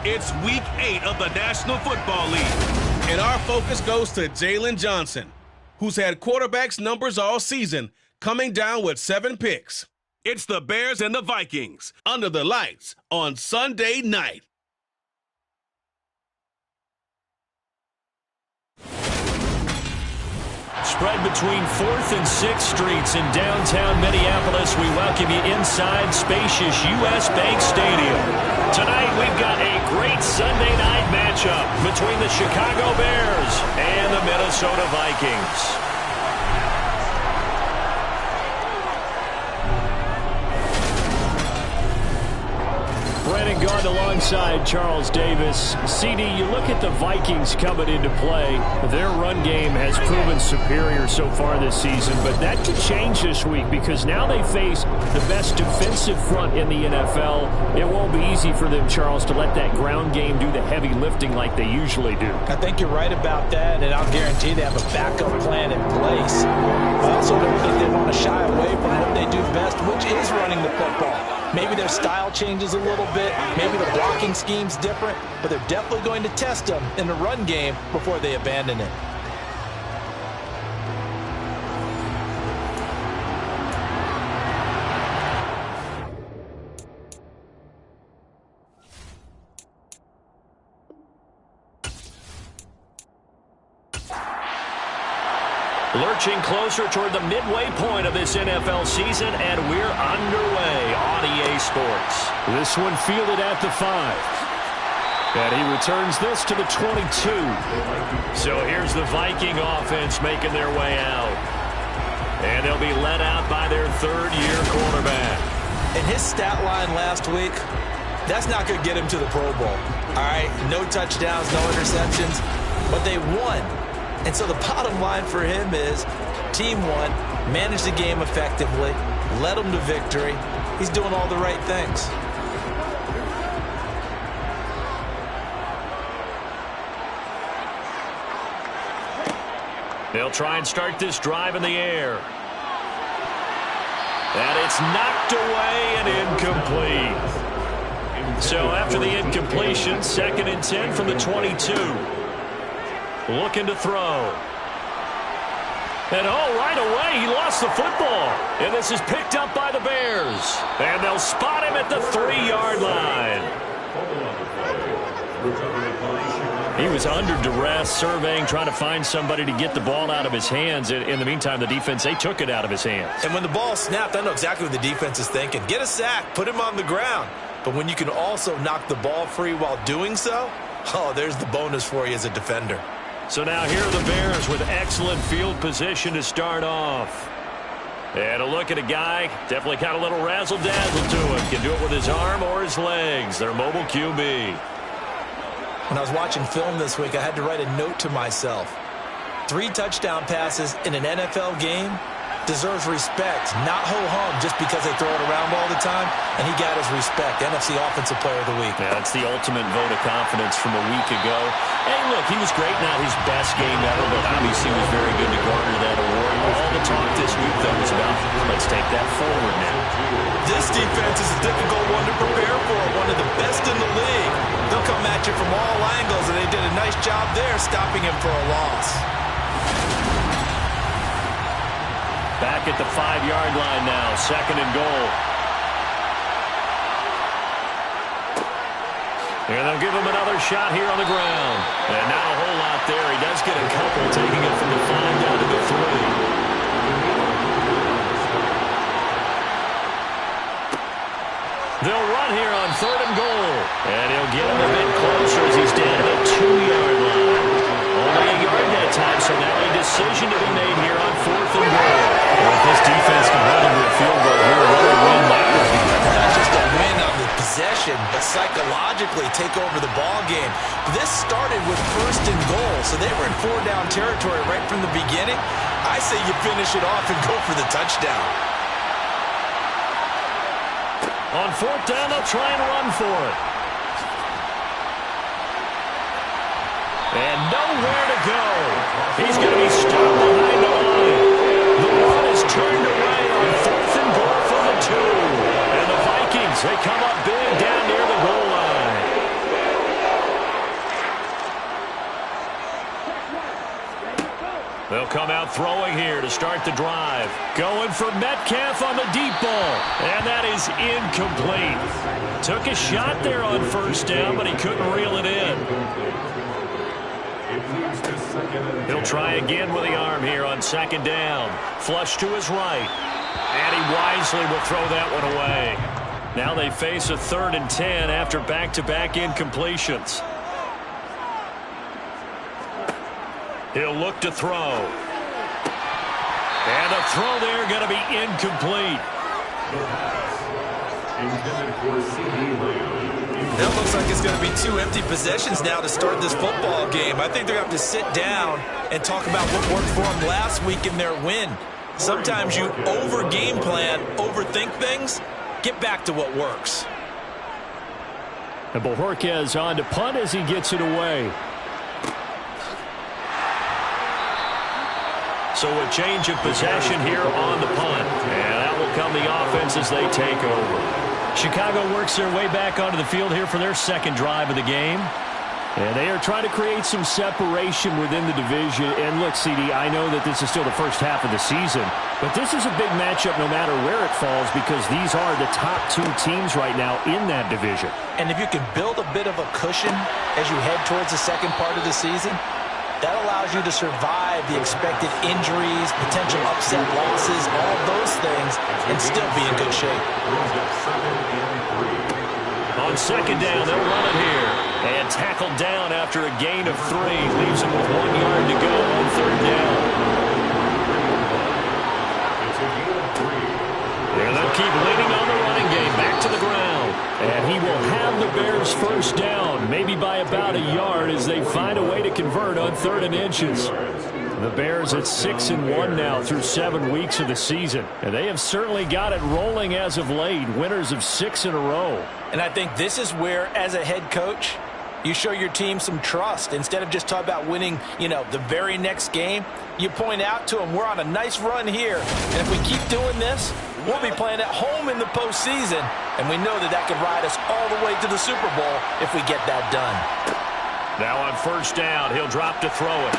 It's Week 8 of the National Football League, and our focus goes to Jalen Johnson, who's had quarterbacks numbers all season, coming down with 7 picks. It's the Bears and the Vikings, under the lights on Sunday night. Spread between 4th and 6th Streets in downtown Minneapolis. We welcome you inside spacious U.S. Bank Stadium. Tonight we've got a great Sunday night matchup between the Chicago Bears and the Minnesota Vikings. Brandon Gaudin alongside Charles Davis. CD, you look at the Vikings coming into play. Their run game has proven superior so far this season, but that could change this week because now they face the best defensive front in the NFL. It won't be easy for them, Charles, to let that ground game do the heavy lifting like they usually do. I think you're right about that, and I'll guarantee they have a backup plan in place. I also don't think they want to shy away from what they do best, which is running the football. Maybe their style changes a little bit. Maybe the blocking scheme's different. But they're definitely going to test them in the run game before they abandon it. Lurching closer toward the midway point of this NFL season, and we're underway on EA Sports. This one fielded at the 5. And he returns this to the 22. So here's the Viking offense making their way out. And they'll be led out by their third-year quarterback. And his stat line last week, that's not going to get him to the Pro Bowl. All right, no touchdowns, no interceptions, but they won. And so the bottom line for him is team won, managed the game effectively, led them to victory. He's doing all the right things. They'll try and start this drive in the air. And it's knocked away and incomplete. So after the incompletion, 2nd and 10 from the 22. Looking to throw. And right away, he lost the football. And this is picked up by the Bears. And they'll spot him at the 3-yard line. He was under duress, surveying, trying to find somebody to get the ball out of his hands. In the meantime, the defense, they took it out of his hands. And when the ball snapped, I know exactly what the defense is thinking. Get a sack, put him on the ground. But when you can also knock the ball free while doing so, there's the bonus for you as a defender. So now here are the Bears with excellent field position to start off. And a look at a guy, definitely got a little razzle-dazzle to him. Can do it with his arm or his legs. Their mobile QB. When I was watching film this week, I had to write a note to myself. 3 touchdown passes in an NFL game deserves respect, not ho-hum just because they throw it around all the time, and he got his respect. NFC Offensive Player of the Week. Yeah, that's the ultimate vote of confidence from a week ago. Hey, look, he was great, not his best game ever, but obviously was very good to garner that award. All the talk this week, though, was about, let's take that forward now. This defense is a difficult one to prepare for, one of the best in the league. They'll come at you from all angles, and they did a nice job there stopping him for a loss. Back at the 5-yard line now, 2nd and goal. And they'll give him another shot here on the ground. And not a whole lot there. He does get a couple, taking it from the 5 down to the 3. They'll run here on 3rd and goal. And he'll get him a bit closer as he's down to the 2-yard line. Only a yard that time, so now a decision to be made here on 4th and goal. Well, if this defense can hold him to a field goal here, what a win that would be. Not just a win on the possession, but psychologically take over the ball game. This started with 1st and goal, so they were in 4-down territory right from the beginning. I say you finish it off and go for the touchdown. On 4th down, they'll try and run for it. And nowhere to go. He's going to be stopped behind the line. The run is turned away on 4th and goal from the 2. And the Vikings, they come up big down near the goal line. They'll come out throwing here to start the drive. Going for Metcalf on the deep ball. And that is incomplete. Took a shot there on first down, but he couldn't reel it in. He'll try again with the arm here on second down. Flush to his right. And he wisely will throw that one away. Now they face a 3rd and 10 after back-to-back incompletions. He'll look to throw. And a throw there going to be incomplete. That looks like it's going to be 2 empty possessions now to start this football game. I think they're going to have to sit down and talk about what worked for them last week in their win. Sometimes you over-game plan, overthink things. Get back to what works. And Bojorquez on to punt as he gets it away. So a change of possession here on the punt. And that will come the offense as they take over. Chicago works their way back onto the field here for their second drive of the game. And they are trying to create some separation within the division. And look, CD, I know that this is still the first half of the season, but this is a big matchup no matter where it falls because these are the top 2 teams right now in that division. And if you can build a bit of a cushion as you head towards the second part of the season, that allows you to survive the expected injuries, potential upset losses, all of those things, and still be in good shape. On second down, they'll run it here. And tackled down after a gain of 3. Leaves him with 1 yard to go on third down. And they'll keep leaning on the running game. Back to the ground. And he will have the Bears first down, maybe by about a yard as they find a way to convert on 3rd and inches. The Bears at 6-1 now through 7 weeks of the season. And they have certainly got it rolling as of late. Winners of 6 in a row. And I think this is where, as a head coach, you show your team some trust. Instead of just talking about winning, the very next game, you point out to them, we're on a nice run here. And if we keep doing this, we'll be playing at home in the postseason. And we know that could ride us all the way to the Super Bowl if we get that done. Now on first down, he'll drop to throw it.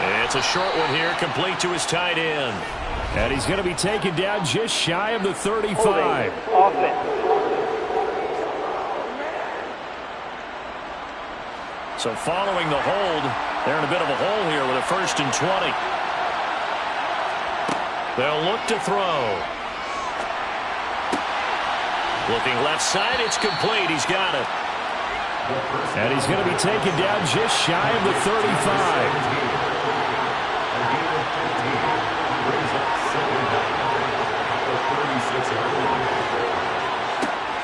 And it's a short one here, complete to his tight end. And he's going to be taken down just shy of the 35. So following the hold, they're in a bit of a hole here with a 1st and 20. They'll look to throw. Looking left side, it's complete. He's got it. And he's going to be taken down just shy of the 35.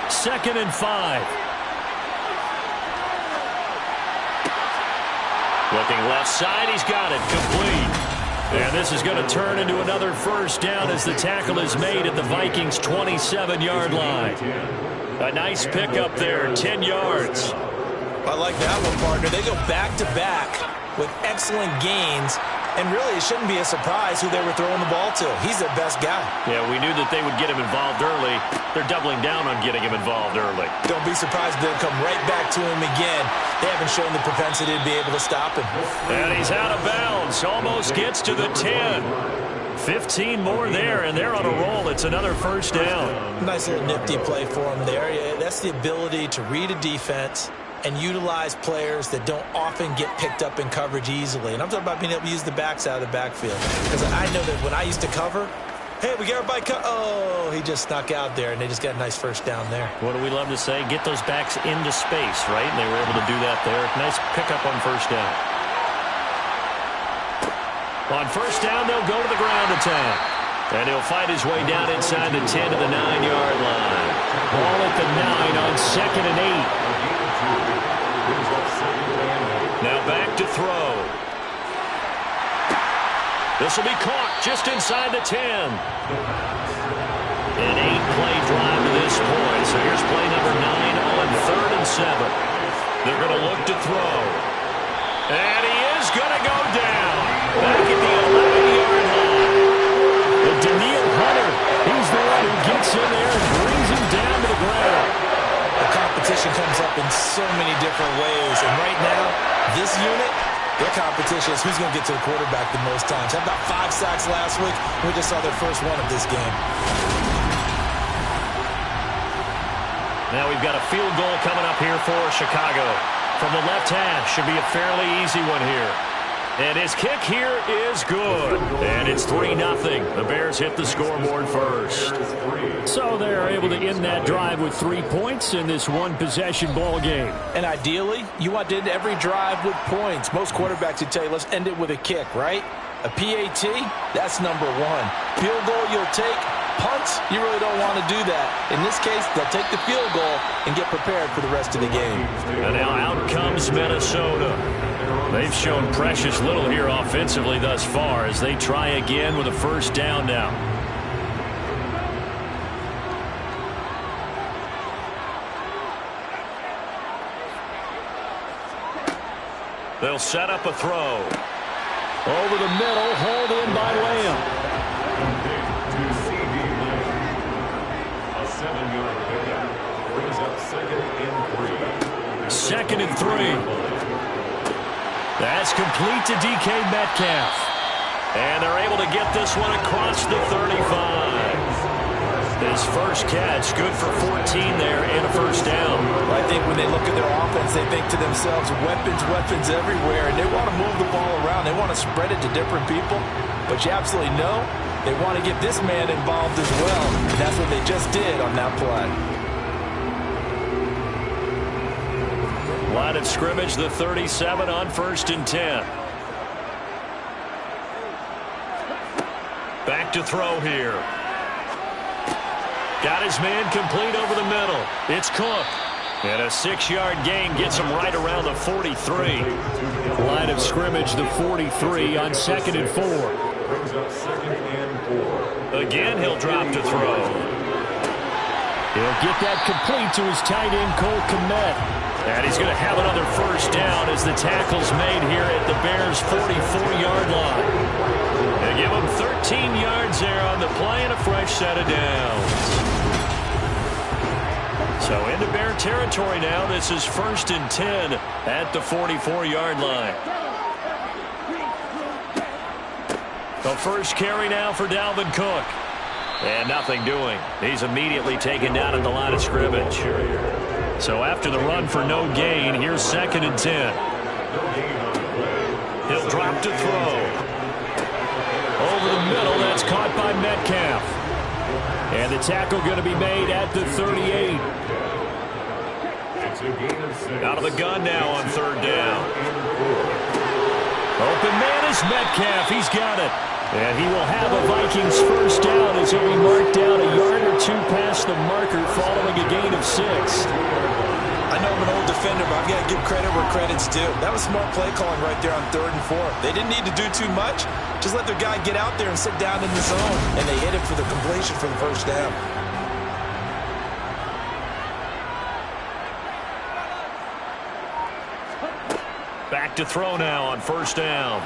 2nd and 5. Looking left side, he's got it, complete. And this is going to turn into another first down as the tackle is made at the Vikings' 27-yard line. A nice pickup there, 10 yards. I like that one, partner. They go back-to-back with excellent gains. And really, it shouldn't be a surprise who they were throwing the ball to. He's their best guy. Yeah, we knew that they would get him involved early. They're doubling down on getting him involved early. Don't be surprised if they'll come right back to him again. They haven't shown the propensity to be able to stop him. And he's out of bounds. Almost gets to the 10. 15 more there, and they're on a roll. It's another first down. Nice little nifty play for him there. Yeah, that's the ability to read a defense and utilize players that don't often get picked up in coverage easily. And I'm talking about being able to use the backs out of the backfield. Because I know that when I used to cover, hey, we got everybody oh, he just snuck out there, and they just got a nice first down there. What do we love to say? Get those backs into space, right? And they were able to do that there. Nice pickup on first down. On first down, they'll go to the ground attack. And he'll fight his way down inside the 10 to the 9-yard line. Ball at the 9 on 2nd and 8. Now back to throw. This will be caught just inside the 10. An 8-play drive to this point. So here's play number 9 on 3rd and 7. They're going to look to throw. And he is going to go down. Back at the 11-yard line. And Daniil Hunter, he's the one who gets in there and brings him down to the ground. The competition comes up in so many different ways. And right now, this unit, Their competition is who's going to get to the quarterback the most times. Had about 5 sacks last week. We just saw their first one of this game. Now we've got a field goal coming up here for Chicago. From the left half, should be a fairly easy one here. And his kick here is good. And it's 3-0. The Bears hit the scoreboard first. So they're able to end that drive with 3 points in this one-possession ball game. And ideally, you want to end every drive with points. Most quarterbacks would tell you, let's end it with a kick, right? A PAT, that's number 1. Field goal you'll take. Punts, you really don't want to do that. In this case, they'll take the field goal and get prepared for the rest of the game. And now out comes Minnesota. They've shown precious little here offensively thus far as they try again with a first down now. They'll set up a throw. Over the middle, hauled in by Lamb. A 7-yard pickup brings up 2nd and 3. 2nd and 3. That's complete to DK Metcalf. And they're able to get this one across the 35. His first catch, good for 14 there and a first down. I think when they look at their offense, they think to themselves, weapons everywhere, and they want to move the ball around. They want to spread it to different people. But you absolutely know they want to get this man involved as well. And that's what they just did on that play. Line of scrimmage, the 37 on 1st and 10. Back to throw here. Got his man complete over the middle. It's Cook. And a 6-yard gain gets him right around the 43. Line of scrimmage, the 43 on 2nd and 4. Brings up 2nd and 4. Again, he'll drop to throw. He'll get that complete to his tight end, Cole Kmet. And he's going to have another first down as the tackle's made here at the Bears' 44-yard line. They give him 13 yards there on the play and a fresh set of downs. So into Bear territory now. This is 1st and 10 at the 44-yard line. The first carry now for Dalvin Cook. And nothing doing. He's immediately taken down at the line of scrimmage. So after the run for no gain, here's 2nd and 10. He'll drop to throw. Over the middle, that's caught by Metcalf. And the tackle going to be made at the 38. Out of the gun now on 3rd down. Open man is Metcalf. He's got it. And he will have a Vikings first down as he'll be marked down a yard or 2 past the marker following a gain of 6. I know I'm an old defender, but I've got to give credit where credit's due. That was smart play calling right there on 3rd and 4. They didn't need to do too much. Just let their guy get out there and sit down in the zone. And they hit it for the completion for the first down. Back to throw now on 1st down.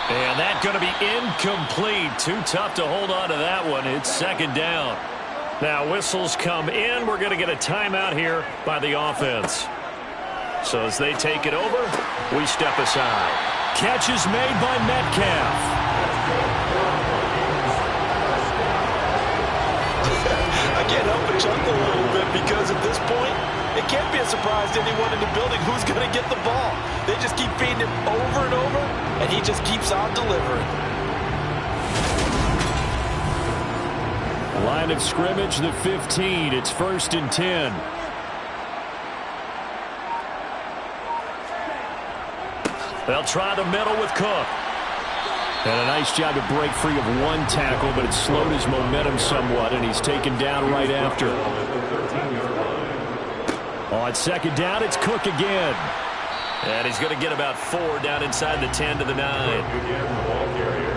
And that's going to be incomplete. Too tough to hold on to that one. It's 2nd down. Now whistles come in. We're going to get a timeout here by the offense. So as they take it over, we step aside. Catch is made by Metcalf. I can't help but chuckle a little bit because at this point, it can't be a surprise to anyone in the building who's going to get the ball. They just keep feeding him over and over, and he just keeps on delivering. Line of scrimmage, the 15. It's 1st and 10. They'll try the middle with Cook. And a nice job to break free of one tackle, but it slowed his momentum somewhat, and he's taken down right after. On 2nd down, it's Cook again. And he's going to get about 4 down inside the 10 to the 9. Again, the ball carrier.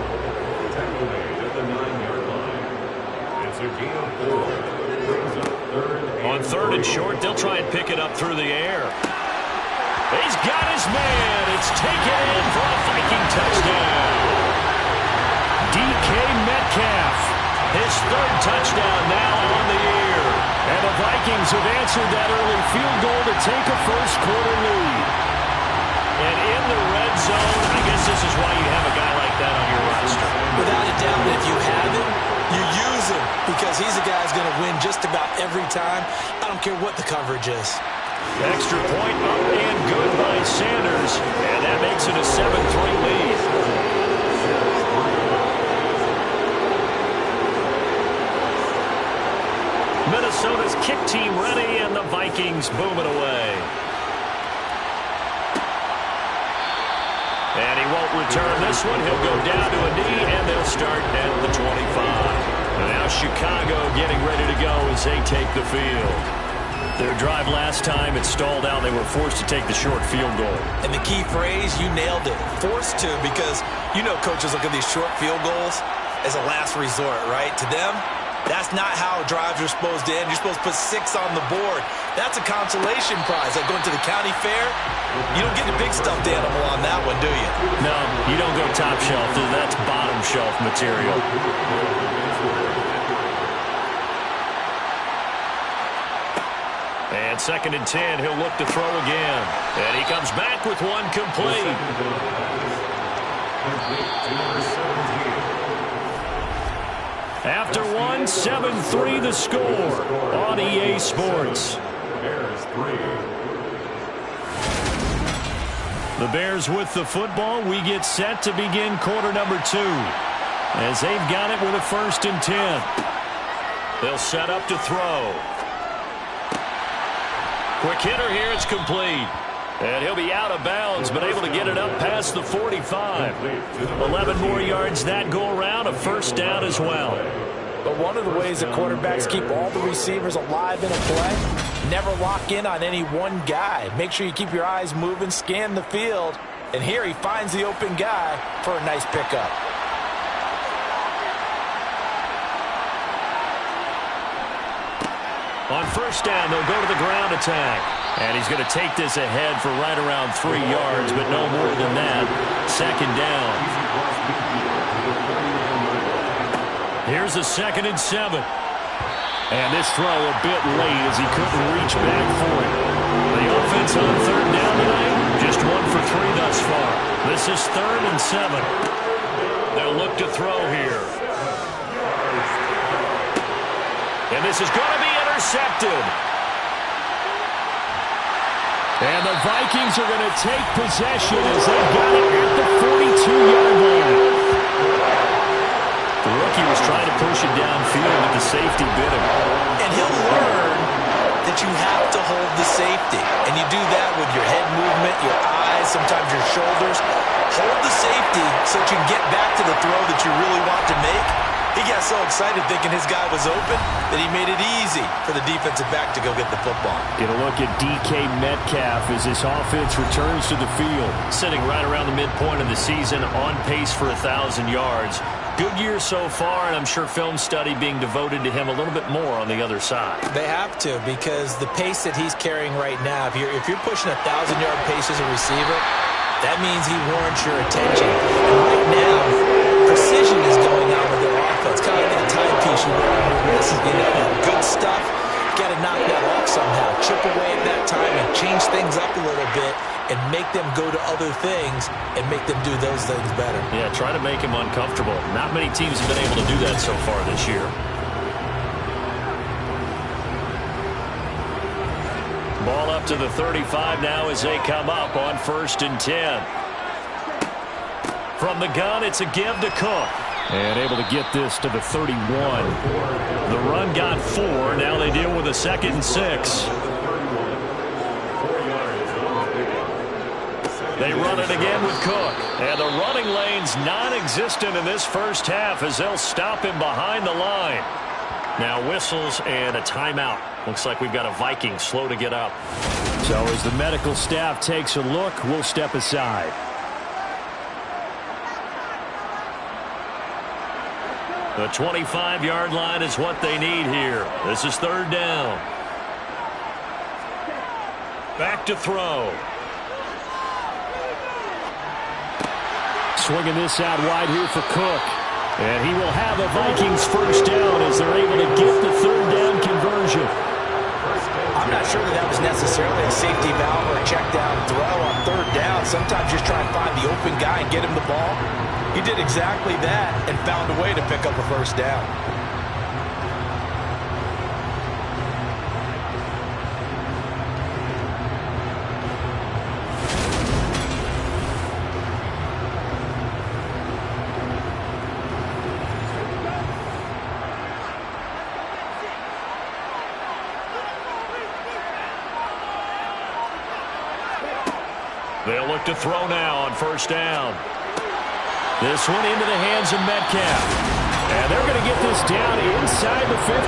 Tackle made at the 9-yard line. It's a gain of 4. Brings up 3rd and On 3rd and short, they'll try and pick it up through the air. He's got his man. It's taken in for a Viking touchdown. DK Metcalf, his 3rd touchdown now on the year. And the Vikings have answered that early field goal to take a first quarter lead. And in the red zone, I guess this is why you have a guy like that on your roster. Without a doubt, if you have him, you use him because he's the guy who's going to win just about every time. I don't care what the coverage is. Extra point up and good by Sanders. And that makes it a 7-3 lead. Minnesota's kick team ready, and the Vikings boom it away. And he won't return this one. He'll go down to a knee, and they'll start at the 25. And now Chicago getting ready to go as they take the field. Their drive last time, it stalled out. They were forced to take the short field goal. And the key phrase, you nailed it. Forced to, because you know coaches look at these short field goals as a last resort, right? To them, that's not how drives are supposed to end. You're supposed to put 6 on the board. That's a consolation prize. Like going to the county fair, you don't get a big stuffed animal on that one, do you? No, you don't go top shelf. That's bottom shelf material. And 2nd and 10, he'll look to throw again. And he comes back with one complete. After one, 7-3 the score on EA Sports. The Bears with the football. We get set to begin quarter number 2. As they've got it with a 1st and 10. They'll set up to throw. Quick hitter here, it's complete. And he'll be out of bounds, but able to get it up past the 45. 11 more yards that go around, a 1st down as well. But one of the ways that quarterbacks keep all the receivers alive in a play, never lock in on any one guy. Make sure you keep your eyes moving, scan the field. And here he finds the open guy for a nice pickup. On 1st down, they'll go to the ground attack. And he's going to take this ahead for right around 3 yards, but no more than that. 2nd down. Here's a 2nd and 7. And this throw a bit late as he couldn't reach back for it. The offense on 3rd down tonight, just 1 for 3 thus far. This is 3rd and 7. They'll look to throw here. And this is going to be intercepted. And the Vikings are going to take possession as they've got it at the 42-yard line. The rookie was trying to push it downfield with the safety bit him. And he'll learn that you have to hold the safety. And you do that with your head movement, your eyes, sometimes your shoulders. Hold the safety so that you can get back to the throw that you really want to make. He got so excited thinking his guy was open that he made it easy for the defensive back to go get the football. Get a look at DK Metcalf as this offense returns to the field. Sitting right around the midpoint of the season, on pace for 1,000 yards. Good year so far, and I'm sure film study being devoted to him a little bit more on the other side. They have to, because the pace that he's carrying right now, if you're pushing 1,000-yard pace as a receiver, that means he warrants your attention. And right now, precision is going on with their offense. Kind of like a timepiece you wear on your wrist. You know, good stuff. Got to knock that off somehow. Chip away at that time and change things up a little bit and make them go to other things and make them do those things better. Yeah, try to make him uncomfortable. Not many teams have been able to do that so far this year. Ball up to the 35 now as they come up on 1st and 10. From the gun, it's a give to Cook. And able to get this to the 31. The run got 4. Now they deal with a 2nd and 6. They run it again with Cook. And the running lane's non-existent in this first half as they'll stop him behind the line. Now whistles and a timeout. Looks like we've got a Viking slow to get up. So as the medical staff takes a look, we'll step aside. The 25-yard line is what they need here. This is 3rd down. Back to throw. Swinging this out wide here for Cook. And he will have a Vikings 1st down as they're able to get the 3rd down conversion. I'm not sure that was necessarily a safety valve or a check down throw on 3rd down. Sometimes just try and find the open guy and get him the ball. He did exactly that and found a way to pick up a first down. They'll look to throw now on first down. This one into the hands of Metcalf. And they're going to get this down inside the 15.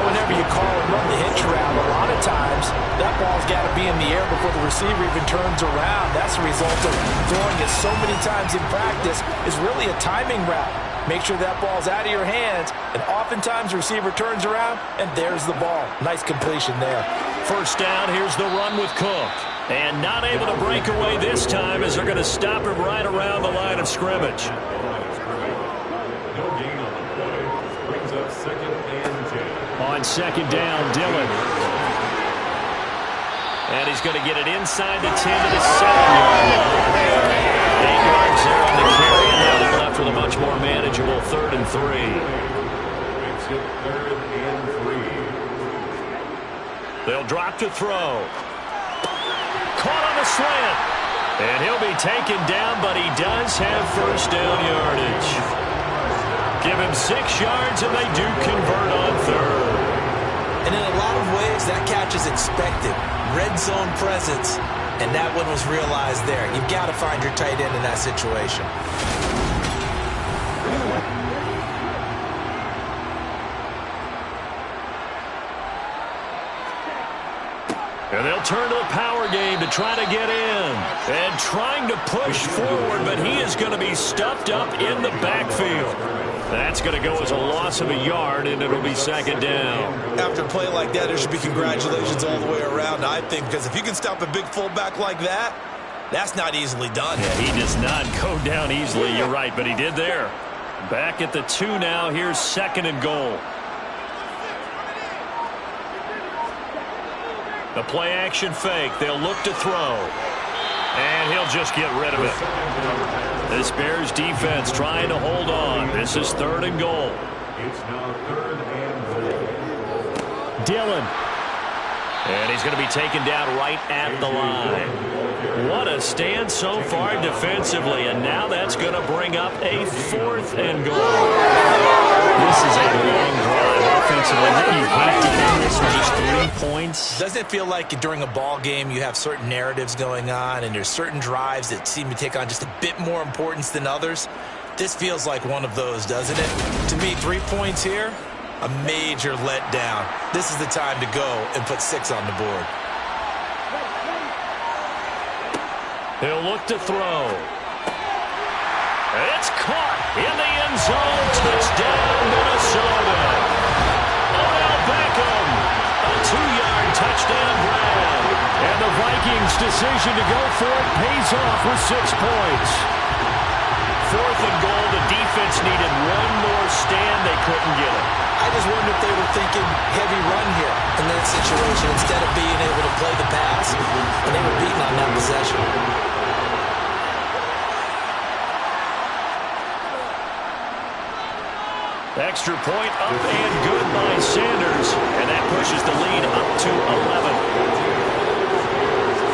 Whenever you call and run the hitch route, a lot of times that ball's got to be in the air before the receiver even turns around. That's the result of throwing it so many times in practice. Is really a timing route. Make sure that ball's out of your hands, and oftentimes the receiver turns around, and there's the ball. Nice completion there. First down, here's the run with Cook. And not able to break away this time as they're going to stop him right around the line of scrimmage. No gain on the play. Brings up 2nd and 10. On second down, Dillon. And he's going to get it inside the 10 to the 7-yard line. 8 yards there on the carry, and now they're left with a much more manageable 3rd and 3. Makes it 3rd and 3. They'll drop to throw. Caught on the slant. And he'll be taken down, but he does have first down yardage. Give him 6 yards, and they do convert on 3rd. And in a lot of ways, that catch is expected. Red zone presence, and that one was realized there. You've got to find your tight end in that situation. And they'll turn to the power game to try to get in. And trying to push forward, but he is going to be stuffed up in the backfield. That's going to go as a loss of a yard, and it'll be second down. After a play like that, there should be congratulations all the way around, I think, because if you can stop a big fullback like that, that's not easily done. Yeah, he does not go down easily, you're right, but he did there. Back at the 2 now, here's 2nd and goal. The play-action fake. They'll look to throw. And he'll just get rid of it. This Bears defense trying to hold on. This is 3rd and goal. It's now 3rd and goal. Dillon. And he's going to be taken down right at the line. What a stand so far defensively. And now that's going to bring up a 4th and goal. This is a long drive offensively. You hate to end this with just 3 points. Doesn't it feel like during a ball game you have certain narratives going on and there's certain drives that seem to take on just a bit more importance than others? This feels like one of those, doesn't it? To me, 3 points here, a major letdown. This is the time to go and put 6 on the board. He'll look to throw. It's caught in the end zone. Touchdown, Minnesota. Odell Beckham. A 2-yard touchdown grab. And the Vikings' decision to go for it pays off with 6 points. 4th and goal. The defense needed one more stand. They couldn't get it. I just wonder if they were thinking heavy run here in that situation instead of being able to play the pass, and they were beaten on that possession. Extra point up and good by Sanders, and that pushes the lead up to 11.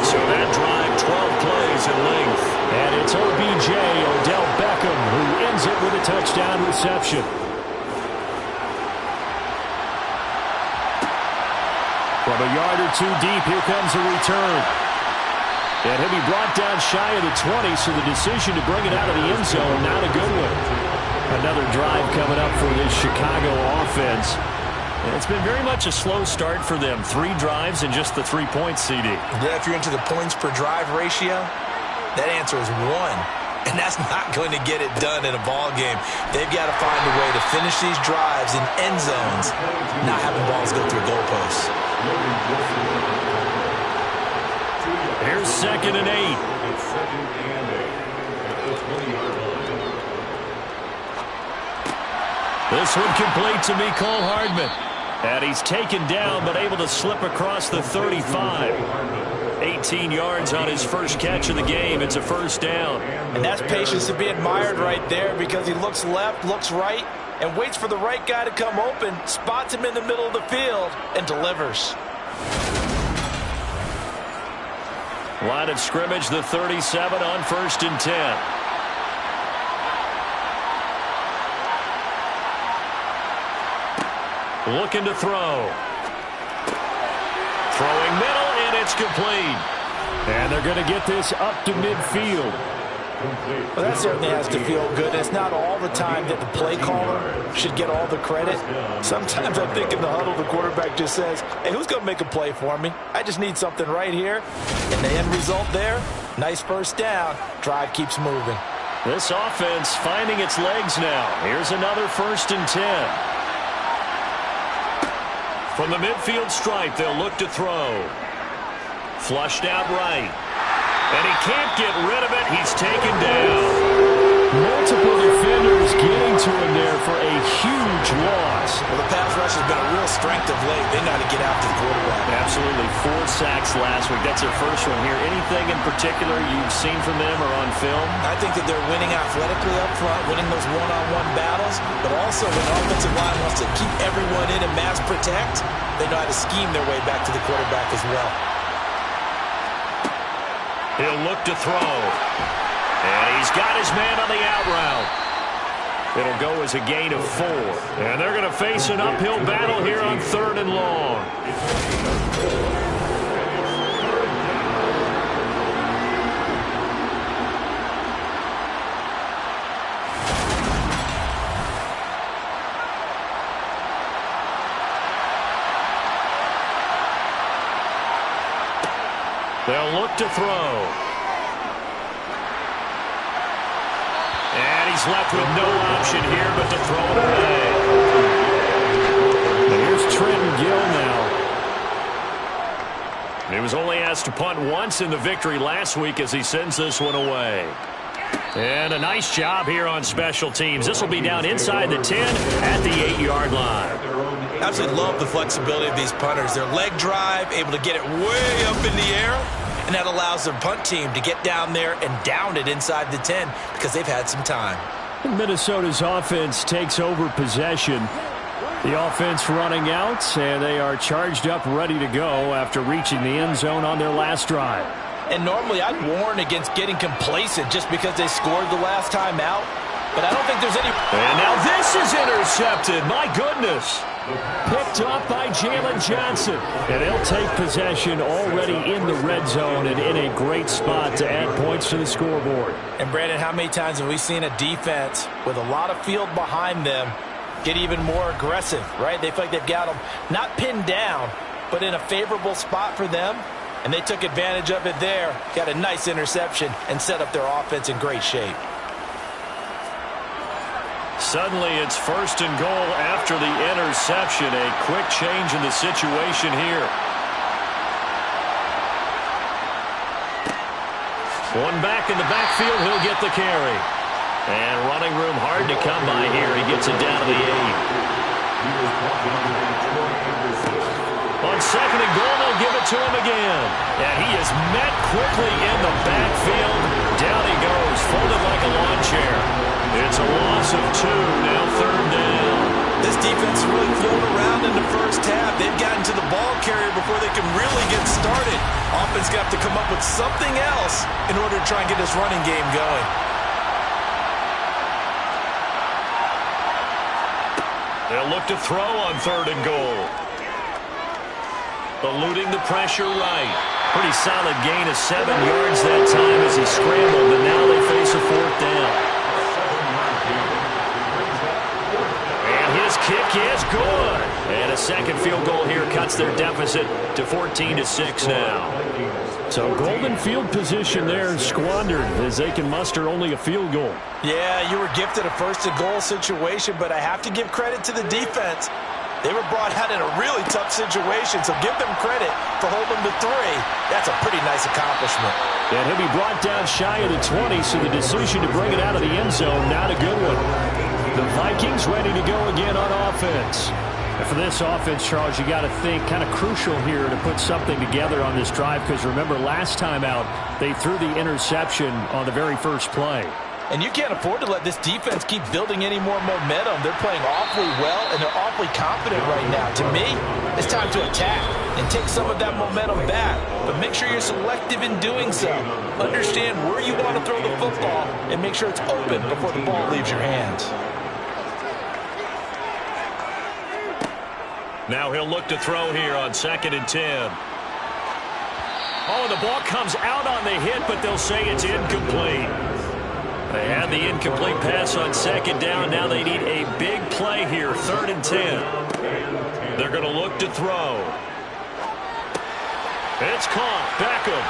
So that drive, 12 plays in length. And it's OBJ, Odell Beckham, who ends it with a touchdown reception. From a yard or 2 deep, here comes a return. And he'll be brought down shy of the 20, so the decision to bring it out of the end zone, not a good one. Another drive coming up for this Chicago offense. And it's been very much a slow start for them. 3 drives and just the 3 points, CD. Yeah, if you're into the points per drive ratio, that answer is 1. And that's not going to get it done in a ball game. They've got to find a way to finish these drives in end zones, not having balls go through goalposts. Here's 2nd and 8. It's 2nd and 8 at the 20-yard line. This one complete to Mecole Hardman. And he's taken down but able to slip across the 35. 18 19 yards on his first catch of the game. It's a first down. And that's patience to be admired right there, because he looks left, looks right, and waits for the right guy to come open, spots him in the middle of the field, and delivers. Line of scrimmage, the 37 on 1st and 10. Looking to throw. Throwing middle, and it's complete. And they're going to get this up to midfield. Well, that certainly has to feel good. It's not all the time that the play caller should get all the credit. Sometimes I think in the huddle, the quarterback just says, hey, who's going to make a play for me? I just need something right here. And the end result there, nice first down. Drive keeps moving. This offense finding its legs now. Here's another 1st and 10. From the midfield stripe, they'll look to throw. Flushed out right. And he can't get rid of it. He's taken down. Multiple defenders getting to him there for a huge loss. Well, the pass rush has been a real strength of late. They got to get after the quarterback. Absolutely. 4 sacks last week. That's their first one here. Anything in particular you've seen from them or on film? I think that they're winning athletically up front, winning those one-on-one battles, but also when the offensive line wants to keep everyone in and mass protect, they know how to scheme their way back to the quarterback as well. He'll look to throw. And he's got his man on the out route. It'll go as a gain of 4. And they're going to face an uphill battle here on 3rd and long. They'll look to throw. And he's left with no option here but to throw it away. And here's Trenton Gill now. He was only asked to punt once in the victory last week as he sends this one away. And a nice job here on special teams. This will be down inside the 10 at the 8-yard line. I absolutely love the flexibility of these punters. Their leg drive, able to get it way up in the air, and that allows their punt team to get down there and down it inside the 10 because they've had some time. Minnesota's offense takes over possession. The offense running out, and they are charged up, ready to go after reaching the end zone on their last drive. And normally I'd warn against getting complacent just because they scored the last time out, but I don't think there's any... And now this is intercepted. My goodness. Picked off by Jalen Johnson. And they'll take possession already in the red zone and in a great spot to add points to the scoreboard. And, Brandon, how many times have we seen a defense with a lot of field behind them get even more aggressive, right? They feel like they've got them not pinned down, but in a favorable spot for them, and they took advantage of it there, got a nice interception, and set up their offense in great shape. Suddenly it's 1st and goal after the interception. A quick change in the situation here. One back in the backfield, he'll get the carry. And running room hard to come by here. He gets it down to the 8. On 2nd and goal, they'll give it to him again. And he is met quickly in the backfield. Down he goes, folded like a lawn chair. It's a loss of 2, now 3rd down. This defense really thrown around in the first half. They've gotten to the ball carrier before they can really get started. Offense got to come up with something else in order to try and get this running game going. They'll look to throw on 3rd and goal. Eluding the pressure right. Pretty solid gain of 7 yards that time as he scrambled, but now they face a 4th down. Kick is good. And a second field goal here cuts their deficit to 14-6 now. So golden field position there squandered as they can muster only a field goal. Yeah, you were gifted a 1st and goal situation, but I have to give credit to the defense. They were brought out in a really tough situation, so give them credit for holding them to 3. That's a pretty nice accomplishment. And he'll be brought down shy of the 20, so the decision to bring it out of the end zone, not a good one. The Vikings ready to go again on offense. And for this offense, Charles, you got to think kind of crucial here to put something together on this drive, because remember last time out they threw the interception on the very first play. And you can't afford to let this defense keep building any more momentum. They're playing awfully well, and they're awfully confident right now. To me, it's time to attack and take some of that momentum back. But make sure you're selective in doing so. Understand where you want to throw the football and make sure it's open before the ball leaves your hands. Now he'll look to throw here on 2nd and 10. Oh, the ball comes out on the hit, but they'll say it's incomplete. They had the incomplete pass on 2nd down. Now they need a big play here, 3rd and 10. They're going to look to throw. It's caught. Beckham.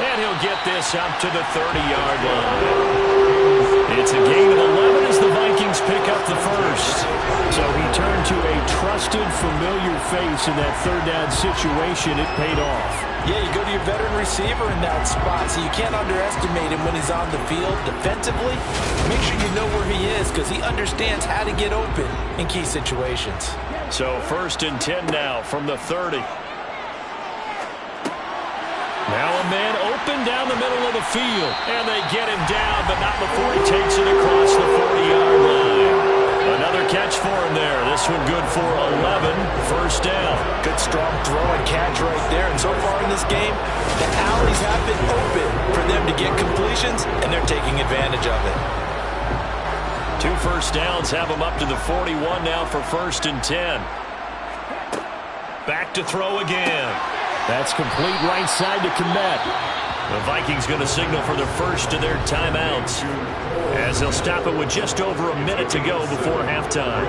And he'll get this out to the 30-yard line. It's a gain of 11 as the Vikings pick up the first. So he turned to a trusted, familiar face in that 3rd down situation. It paid off. Yeah, you go to your veteran receiver in that spot, so you can't underestimate him when he's on the field defensively. Make sure you know where he is, because he understands how to get open in key situations. So 1st and 10 now from the 30. Now a man open down the middle of the field, and they get him down, but not before he takes it across the 40-yard line. Another catch for him there. This one good for 11. 1st down. Good strong throw and catch right there. And so far in this game, the alleys have been open for them to get completions, and they're taking advantage of it. 2 first downs have them up to the 41 now for 1st and 10. Back to throw again. That's complete right side to Kmet. The Vikings going to signal for the first of their timeouts, as they'll stop it with just over a minute to go before halftime.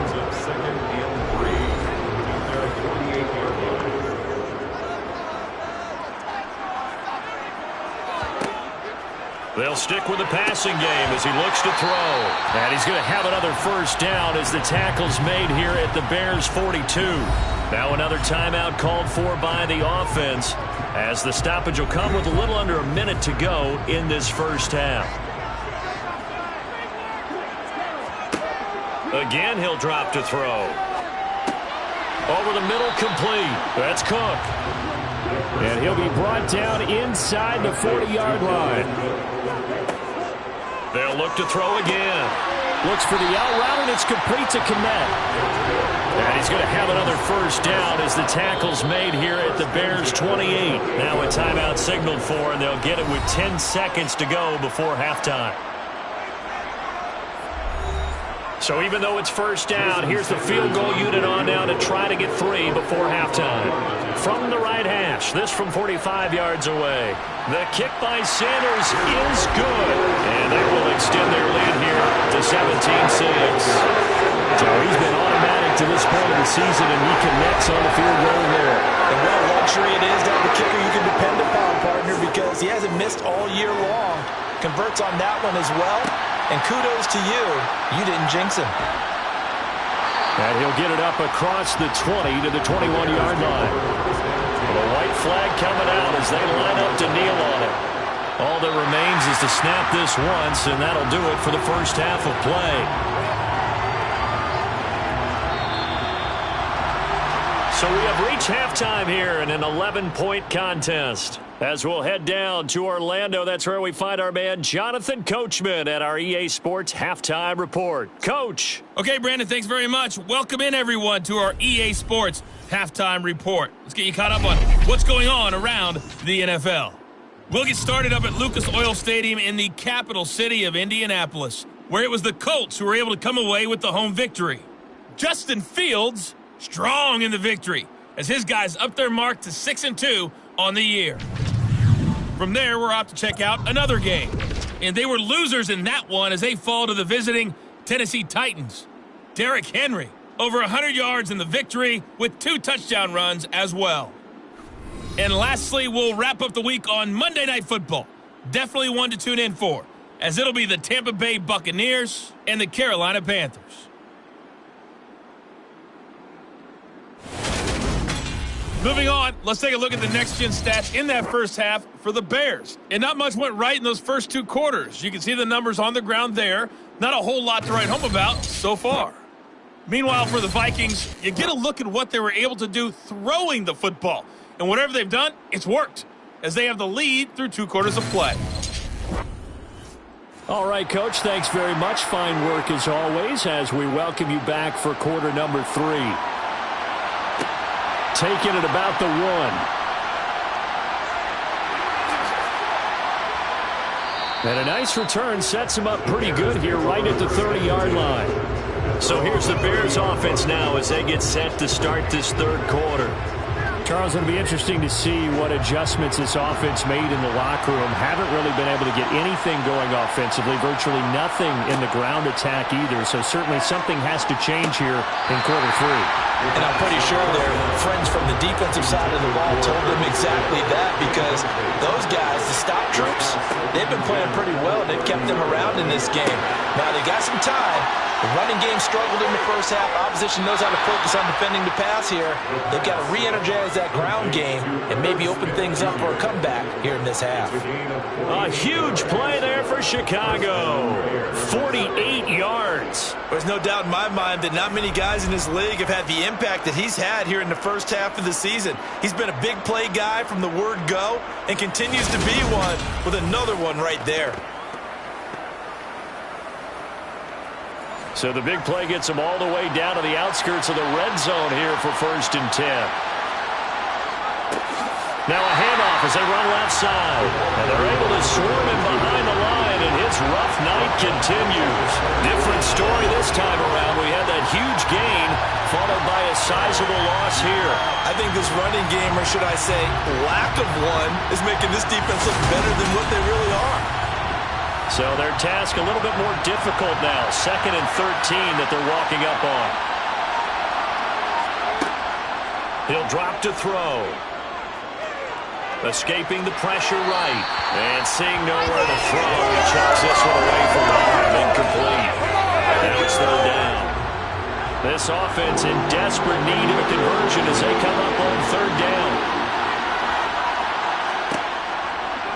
They'll stick with the passing game as he looks to throw. And he's going to have another 1st down as the tackle's made here at the Bears' 42. Now another timeout called for by the offense, as the stoppage will come with a little under a minute to go in this first half. Again, he'll drop to throw. Over the middle, complete. That's Cook. And he'll be brought down inside the 40-yard line. They'll look to throw again. Looks for the out route, and it's complete to Kmet. And he's going to have another 1st down as the tackle's made here at the Bears' 28. Now a timeout signaled for, and they'll get it with 10 seconds to go before halftime. So even though it's 1st down, here's the field goal unit on now to try to get 3 before halftime. From the right hash, this from 45 yards away. The kick by Sanders is good. And they will extend their lead here to 17-6. So he's been automatic to this point of the season, and he connects on the field goal there. And what a luxury it is to have a kicker you can depend upon, partner, because he hasn't missed all year long. Converts on that one as well. And kudos to you. You didn't jinx him. And he'll get it up across the 20 to the 21-yard line. The white flag coming out as they line up to kneel on it. All that remains is to snap this once, and that'll do it for the first half of play. So we have reached halftime here in an 11-point contest. As we'll head down to Orlando, that's where we find our man Jonathan Coachman at our EA Sports Halftime Report. Coach. Okay, Brandon, thanks very much. Welcome in, everyone, to our EA Sports Halftime Report. Let's get you caught up on what's going on around the NFL. We'll get started up at Lucas Oil Stadium in the capital city of Indianapolis, where it was the Colts who were able to come away with the home victory. Justin Fields strong in the victory as his guys up their mark to 6-2 on the year. From there, we're off to check out another game. And they were losers in that one as they fall to the visiting Tennessee Titans. Derrick Henry, over 100 yards in the victory with 2 touchdown runs as well. And lastly, we'll wrap up the week on Monday Night Football. Definitely one to tune in for, as it'll be the Tampa Bay Buccaneers and the Carolina Panthers. Moving on, let's take a look at the next-gen stats in that first half for the Bears. And not much went right in those first 2 quarters. You can see the numbers on the ground there. Not a whole lot to write home about so far. Meanwhile, for the Vikings, you get a look at what they were able to do throwing the football. And whatever they've done, it's worked, as they have the lead through 2 quarters of play. All right, Coach, thanks very much. Fine work as always as we welcome you back for quarter number 3. Taking it about the 1. And a nice return sets him up pretty good here right at the 30-yard line. So here's the Bears offense now as they get set to start this 3rd quarter. Charles, it'll be interesting to see what adjustments this offense made in the locker room. Haven't really been able to get anything going offensively, virtually nothing in the ground attack either. So certainly something has to change here in quarter 3. And I'm pretty sure their friends from the defensive side of the ball told them exactly that, because those guys, the stop troops, they've been playing pretty well. They've kept them around in this game. Now they got some time. The running game struggled in the first half. Opposition knows how to focus on defending the pass here. They've got to re-energize that ground game and maybe open things up for a comeback here in this half. A huge play there for Chicago. 48 yards. There's no doubt in my mind that not many guys in this league have had the impact that he's had here in the first half of the season. He's been a big play guy from the word go and continues to be one with another one right there. So the big play gets them all the way down to the outskirts of the red zone here for 1st and 10. Now a handoff as they run left side. And they're able to swarm him behind the line, and his rough night continues. Different story this time around. We had that huge gain followed by a sizable loss here. I think this running game, or should I say lack of one, is making this defense look better than what they really are. So their task a little bit more difficult now. 2nd and 13 that they're walking up on. He'll drop to throw. Escaping the pressure right. And seeing nowhere to throw, he chucks this one away from home. Incomplete. Now it's 3rd down. This offense in desperate need of a conversion as they come up on 3rd down.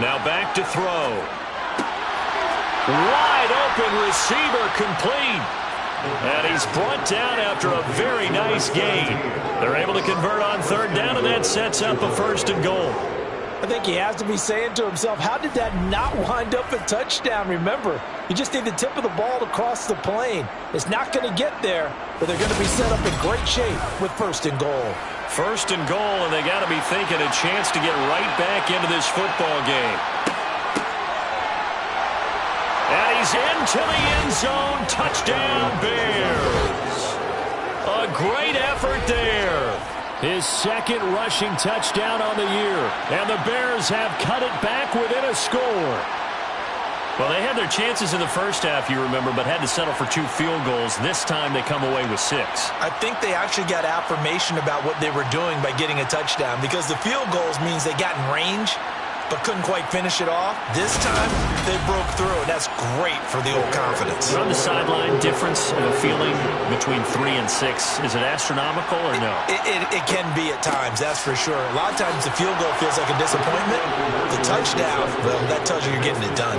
Now back to throw. Wide open receiver complete. And he's brought down after a very nice gain. They're able to convert on 3rd down, and that sets up a 1st and goal. I think he has to be saying to himself, how did that not wind up a touchdown? Remember, you just need the tip of the ball to cross the plane. It's not going to get there, but they're going to be set up in great shape with 1st and goal. 1st and goal, and they got to be thinking a chance to get right back into this football game. And he's into the end zone. Touchdown, Bears. A great effort there. His 2nd rushing touchdown on the year. And the Bears have cut it back within a score. Well, they had their chances in the first half, you remember, but had to settle for 2 field goals. This time they come away with 6. I think they actually got affirmation about what they were doing by getting a touchdown, because the field goals means they got in range but couldn't quite finish it off. This time, they broke through, and that's great for the old confidence. On the sideline, difference of a feeling between 3 and 6, is it astronomical or no? It can be at times, that's for sure. A lot of times the field goal feels like a disappointment. The touchdown, well, that tells you you're getting it done.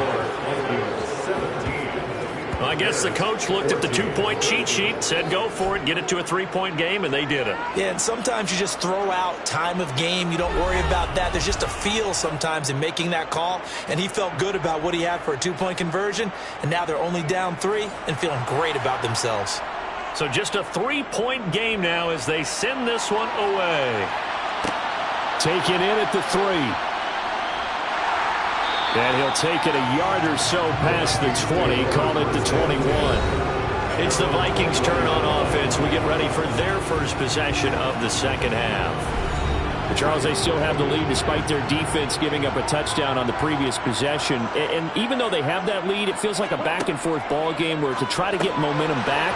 Well, I guess the coach looked at the 2-point cheat sheet, said go for it, get it to a 3-point game, and they did it. Yeah, and sometimes you just throw out time of game. You don't worry about that. There's just a feel sometimes in making that call, and he felt good about what he had for a 2-point conversion, and now they're only down 3 and feeling great about themselves. So just a 3-point game now as they send this one away. Taken in at the 3. And he'll take it a yard or so past the 20, call it the 21. It's the Vikings' turn on offense. We get ready for their first possession of the 2nd half. But Charles, they still have the lead despite their defense giving up a touchdown on the previous possession. And even though they have that lead, it feels like a back-and-forth ball game where to try to get momentum back,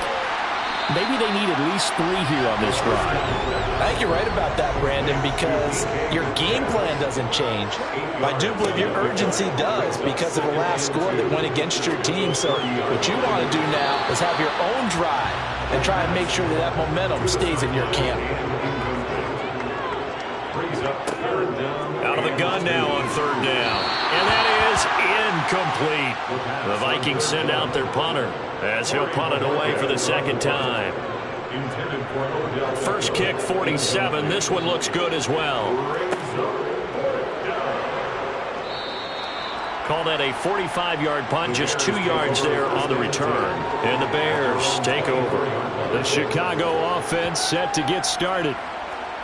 maybe they need at least 3 here on this drive. I think you're right about that, Brandon, because your game plan doesn't change. I do believe your urgency does because of the last score that went against your team. So what you want to do now is have your own drive and try and make sure that that momentum stays in your camp. Out of the gun now on 3rd down. And that is incomplete. The Vikings send out their punter as he'll punt it away for the 2nd time. intended for Odell. First kick, 47. This one looks good as well. Call that a 45-yard punt, just 2 yards there on the return. And the Bears take over. The Chicago offense set to get started.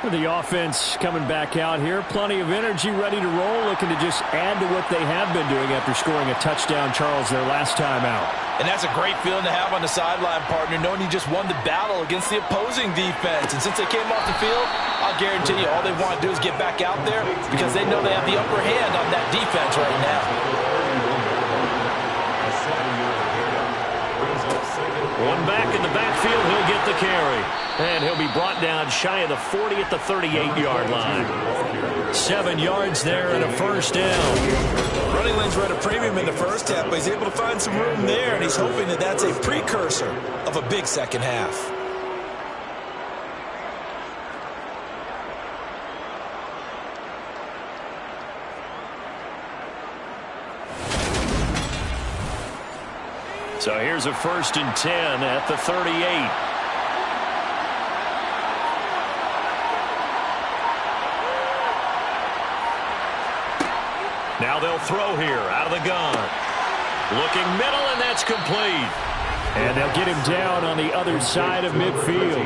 The offense coming back out here. Plenty of energy, ready to roll, looking to just add to what they have been doing after scoring a touchdown, Charles, their last time out. And that's a great feeling to have on the sideline, partner, knowing you just won the battle against the opposing defense. And since they came off the field, I'll guarantee you all they want to do is get back out there because they know they have the upper hand on that defense right now. One back in the backfield, he'll get the carry. And he'll be brought down shy of the 40 at the 38-yard line. 7 yards there and a first down. Running lanes were at a premium in the first half, but he's able to find some room there, and he's hoping that that's a precursor of a big second half. So here's a 1st and 10 at the 38. Now they'll throw here out of the gun. Looking middle, and that's complete. And they'll get him down on the other side of midfield.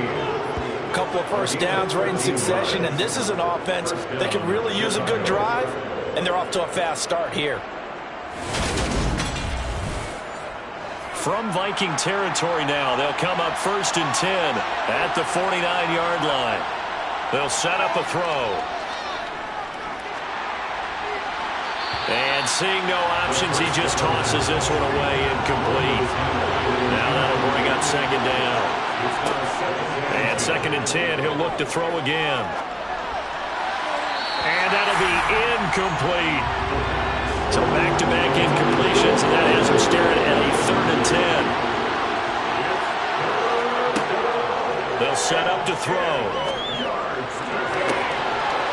A couple of first downs right in succession, and this is an offense that can really use a good drive, and they're off to a fast start here. From Viking territory now, they'll come up 1st and 10 at the 49-yard line. They'll set up a throw. And seeing no options, he just tosses this one away, incomplete. Now that'll bring up 2nd down. And 2nd and 10, he'll look to throw again. And that'll be incomplete. So back-to-back incompletions, and that has him staring at a 3rd and 10. They'll set up to throw.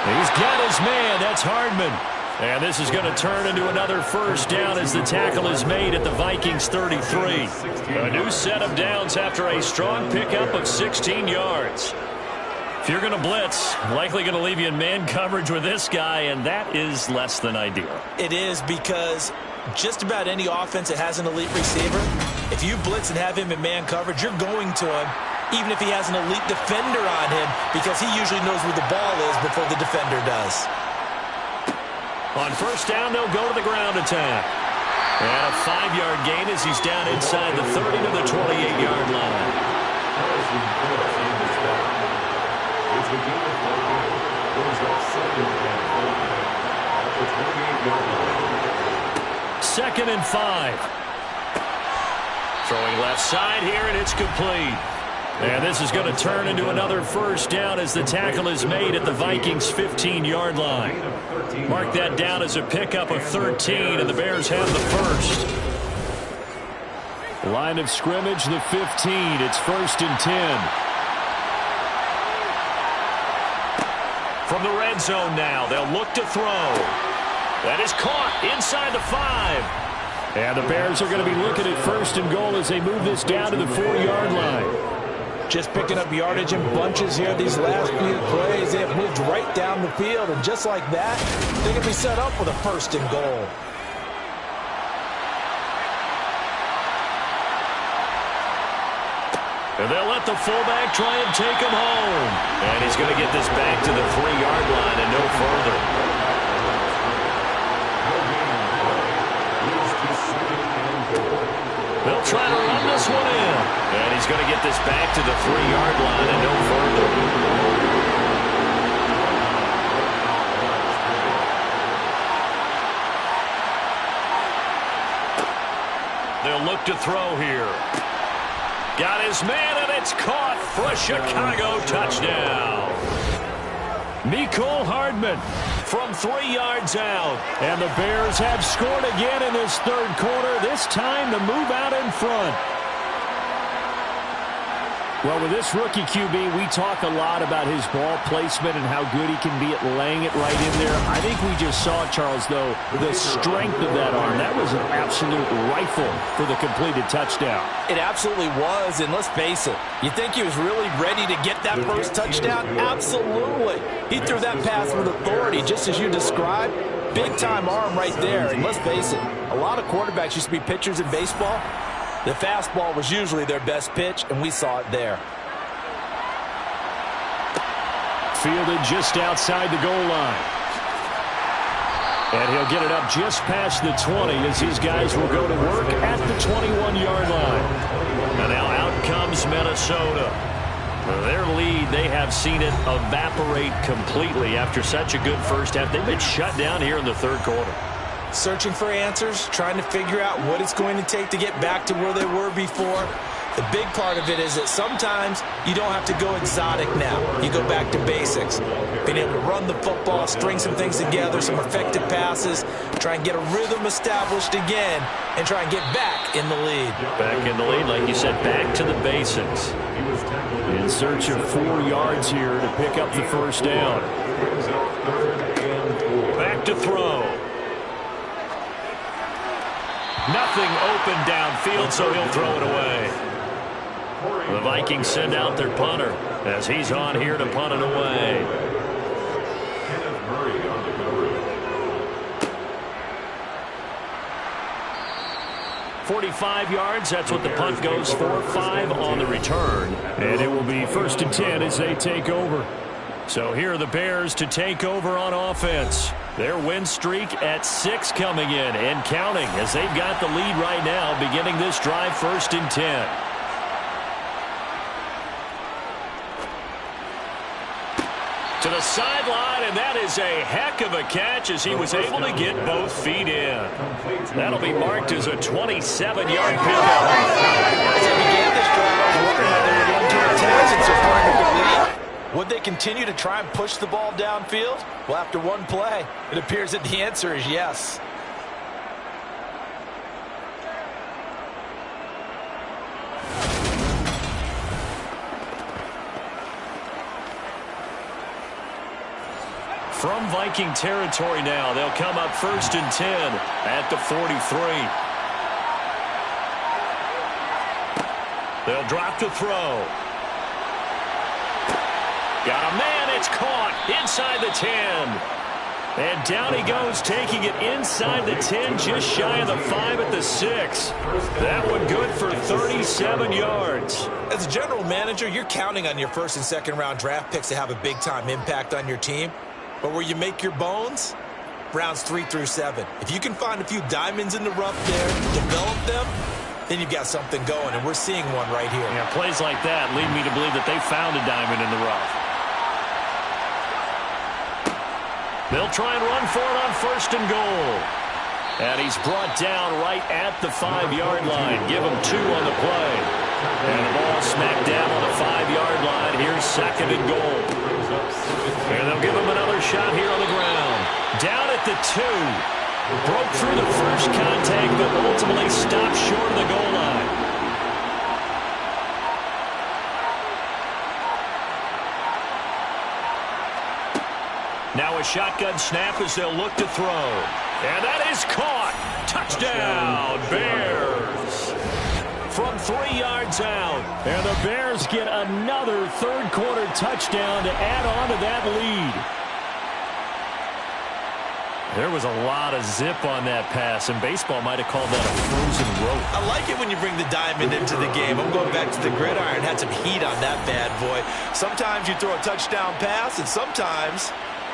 He's got his man. That's Hardman. And this is going to turn into another first down as the tackle is made at the Vikings 33. A new set of downs after a strong pickup of 16 yards. If you're going to blitz, likely going to leave you in man coverage with this guy, and that is less than ideal. It is, because just about any offense that has an elite receiver, if you blitz and have him in man coverage, you're going to him, even if he has an elite defender on him, because he usually knows where the ball is before the defender does. On first down, they'll go to the ground attack. And a 5-yard gain as he's down inside the 30 to the 28-yard line. Second and 5. Throwing left side here, and it's complete. And this is going to turn into another first down as the tackle is made at the Vikings 15-yard line. Mark that down as a pickup of 13, and the Bears have the first. Line of scrimmage, the 15. It's 1st and 10. From the red zone now, they'll look to throw. That is caught inside the 5. And the Bears are going to be looking at 1st and goal as they move this down to the 4-yard line. Just picking up yardage in bunches here these last few plays. They have moved right down the field, and just like that, they're going to be set up with a 1st and goal. And they'll let the fullback try and take him home. And he's going to get this back to the 3-yard line and no further. They'll try to run this one in. And he's going to get this back to the 3-yard line and no further. They'll look to throw here. Got his man, and it's caught for a Chicago touchdown. Mecole Hardman from 3 yards out. And the Bears have scored again in this 3rd quarter, this time to move out in front. Well, with this rookie QB, we talk a lot about his ball placement and how good he can be at laying it right in there. I think we just saw, Charles, though, the strength of that arm. That was an absolute rifle for the completed touchdown. It absolutely was, and let's face it, you think he was really ready to get that first touchdown? Absolutely. He threw that pass with authority, just as you described. Big-time arm right there, and let's face it, a lot of quarterbacks used to be pitchers in baseball. The fastball was usually their best pitch, and we saw it there. Fielded just outside the goal line. And he'll get it up just past the 20 as his guys will go to work at the 21-yard line. And now out comes Minnesota. Their lead, they have seen it evaporate completely after such a good first half. They've been shut down here in the third quarter. Searching for answers, trying to figure out what it's going to take to get back to where they were before. The big part of it is that sometimes you don't have to go exotic now. You go back to basics. Being able to run the football, string some things together, some effective passes, try and get a rhythm established again, and try and get back in the lead. Back in the lead, like you said, back to the basics. In search of 4 yards here to pick up the first down. Back to throw. Nothing open downfield, so he'll throw it away. The Vikings send out their punter as he's on here to punt it away. 45 yards, that's what the punt goes for. 5 on the return. And it will be 1st and 10 as they take over. So here are the Bears to take over on offense. Their win streak at 6 coming in and counting as they've got the lead right now beginning this drive 1st and 10. To the sideline, and that is a heck of a catch as he was able to get both feet in. That'll be marked as a 27-yard pickup. As they began this drive, I was wondering how they were going to attack since they're starting with the lead. Would they continue to try and push the ball downfield? Well, after one play, it appears that the answer is yes. From Viking territory now, they'll come up 1st and 10 at the 43. They'll drop to throw. Got a man, it's caught inside the 10. And down he goes, taking it inside the 10, just shy of the 5 at the 6. That one good for 37 yards. As a general manager, you're counting on your 1st and 2nd round draft picks to have a big-time impact on your team. But where you make your bones, rounds 3 through 7. If you can find a few diamonds in the rough there, develop them, then you've got something going, and we're seeing one right here. Yeah, plays like that lead me to believe that they found a diamond in the rough. They'll try and run for it on 1st and goal. And he's brought down right at the 5-yard line. Give him 2 on the play. And the ball smacked down on the 5-yard line. Here's 2nd and goal. And they'll give him another shot here on the ground. Down at the 2. Broke through the first contact, but ultimately stopped short of the goal line. Now a shotgun snap as they'll look to throw. And that is caught. Touchdown, Bears. From 3 yards out. And the Bears get another third-quarter touchdown to add on to that lead. There was a lot of zip on that pass, and baseball might have called that a frozen rope. I like it when you bring the diamond into the game. I'm going back to the gridiron. Had some heat on that bad boy. Sometimes you throw a touchdown pass, and sometimes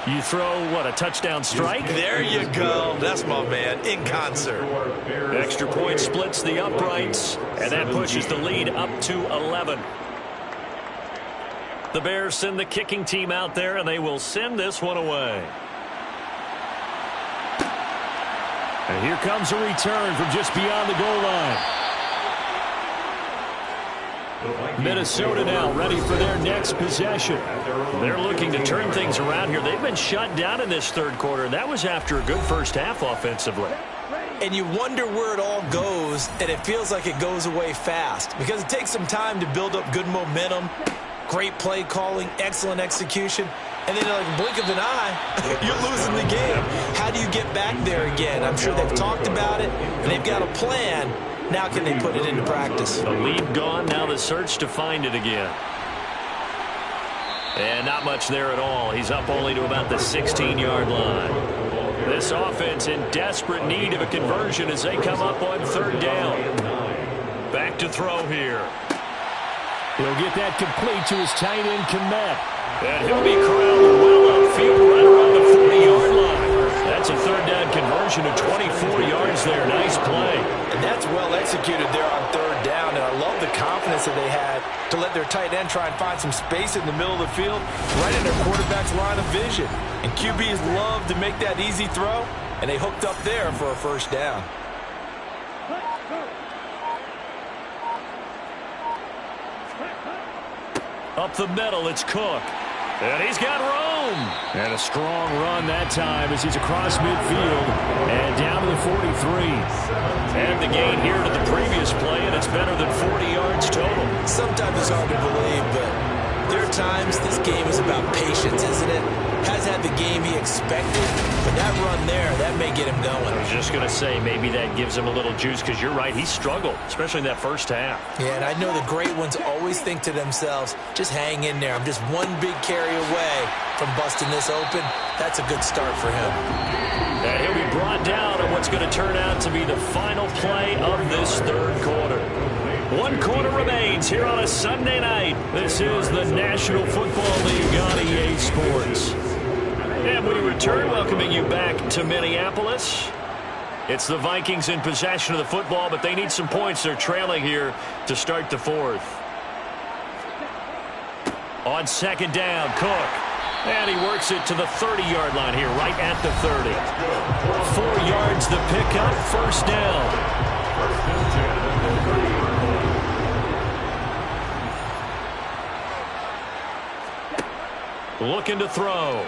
you throw, what, a touchdown strike? There you go. That's my man, in concert. Extra point splits the uprights, and that pushes the lead up to 11. The Bears send the kicking team out there, and they will send this one away. And here comes a return from just beyond the goal line. Minnesota now ready for their next possession. They're looking to turn things around here. They've been shut down in this third quarter, and that was after a good first half offensively. and you wonder where it all goes, and it feels like it goes away fast because it takes some time to build up good momentum, great play calling, excellent execution, and then like a blink of an eye, you're losing the game. How do you get back there again? I'm sure they've talked about it, and they've got a plan. Now can they put it into practice? The lead gone, now the search to find it again. And not much there at all. He's up only to about the 16-yard line. This offense in desperate need of a conversion as they come up on third down. Back to throw here. He'll get that complete to his tight end, Komet. And he'll be corralled well upfield right around the 40-yard line. That's a third down conversion of 24 yards there. Nice play. And that's well executed there on third down. And I love the confidence that they had to let their tight end try and find some space in the middle of the field, right in their quarterback's line of vision. And QBs love to make that easy throw, and they hooked up there for a first down. Up the middle, it's Cook. And he's got room. And a strong run that time as he's across midfield and down to the 43. And the gain here to the previous play, and it's better than 40 yards total. Sometimes it's hard to believe, but there are times this game is about patience, isn't it? Has had the game he expected, but that run there, that may get him going. I was just going to say, maybe that gives him a little juice, because you're right, he struggled, especially in that first half. Yeah, and I know the great ones always think to themselves, just hang in there. I'm just one big carry away from busting this open. That's a good start for him. And he'll be brought down on what's going to turn out to be the final play of this third quarter. 1 quarter remains here on a Sunday night. This is the National Football League on EA Sports. And we return, welcoming you back to Minneapolis. It's the Vikings in possession of the football, but they need some points. They're trailing here to start the fourth. On second down, Cook. And he works it to the 30-yard line here, right at the 30. 4 yards the pickup, first down. Looking to throw.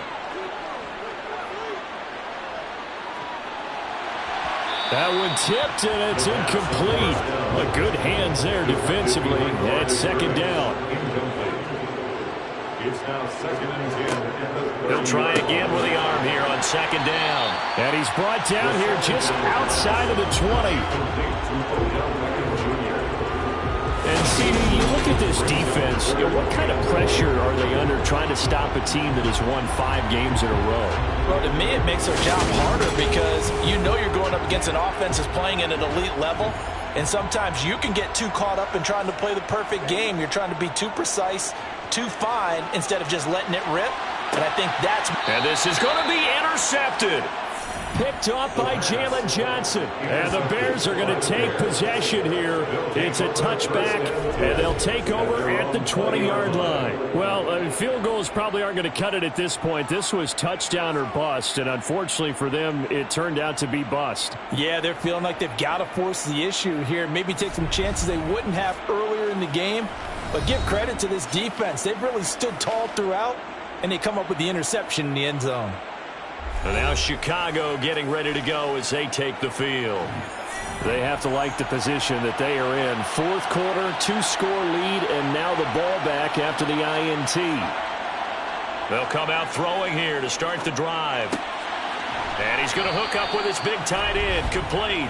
That one tipped, and it's incomplete. But good hands there defensively. And it's second down. It's now 2nd and 10. He'll try again with the arm here on second down. And he's brought down here just outside of the 20. And, CD, you look at this defense, what kind of pressure are they under trying to stop a team that has won 5 games in a row? Well, to me, it makes their job harder because you know you're going up against an offense that's playing at an elite level, and sometimes you can get too caught up in trying to play the perfect game. You're trying to be too precise, too fine, instead of just letting it rip, and I think that's... And this is going to be intercepted. Picked off by Jalen Johnson. And the Bears are going to take possession here. It's a touchback, and they'll take over at the 20-yard line. Well, field goals probably aren't going to cut it at this point. This was touchdown or bust, and unfortunately for them, it turned out to be bust. Yeah, they're feeling like they've got to force the issue here, maybe take some chances they wouldn't have earlier in the game. But give credit to this defense. They've really stood tall throughout, and they come up with the interception in the end zone. And now Chicago getting ready to go as they take the field. They have to like the position that they are in. Fourth quarter, 2-score lead, and now the ball back after the INT. They'll come out throwing here to start the drive. And he's going to hook up with his big tight end, complete.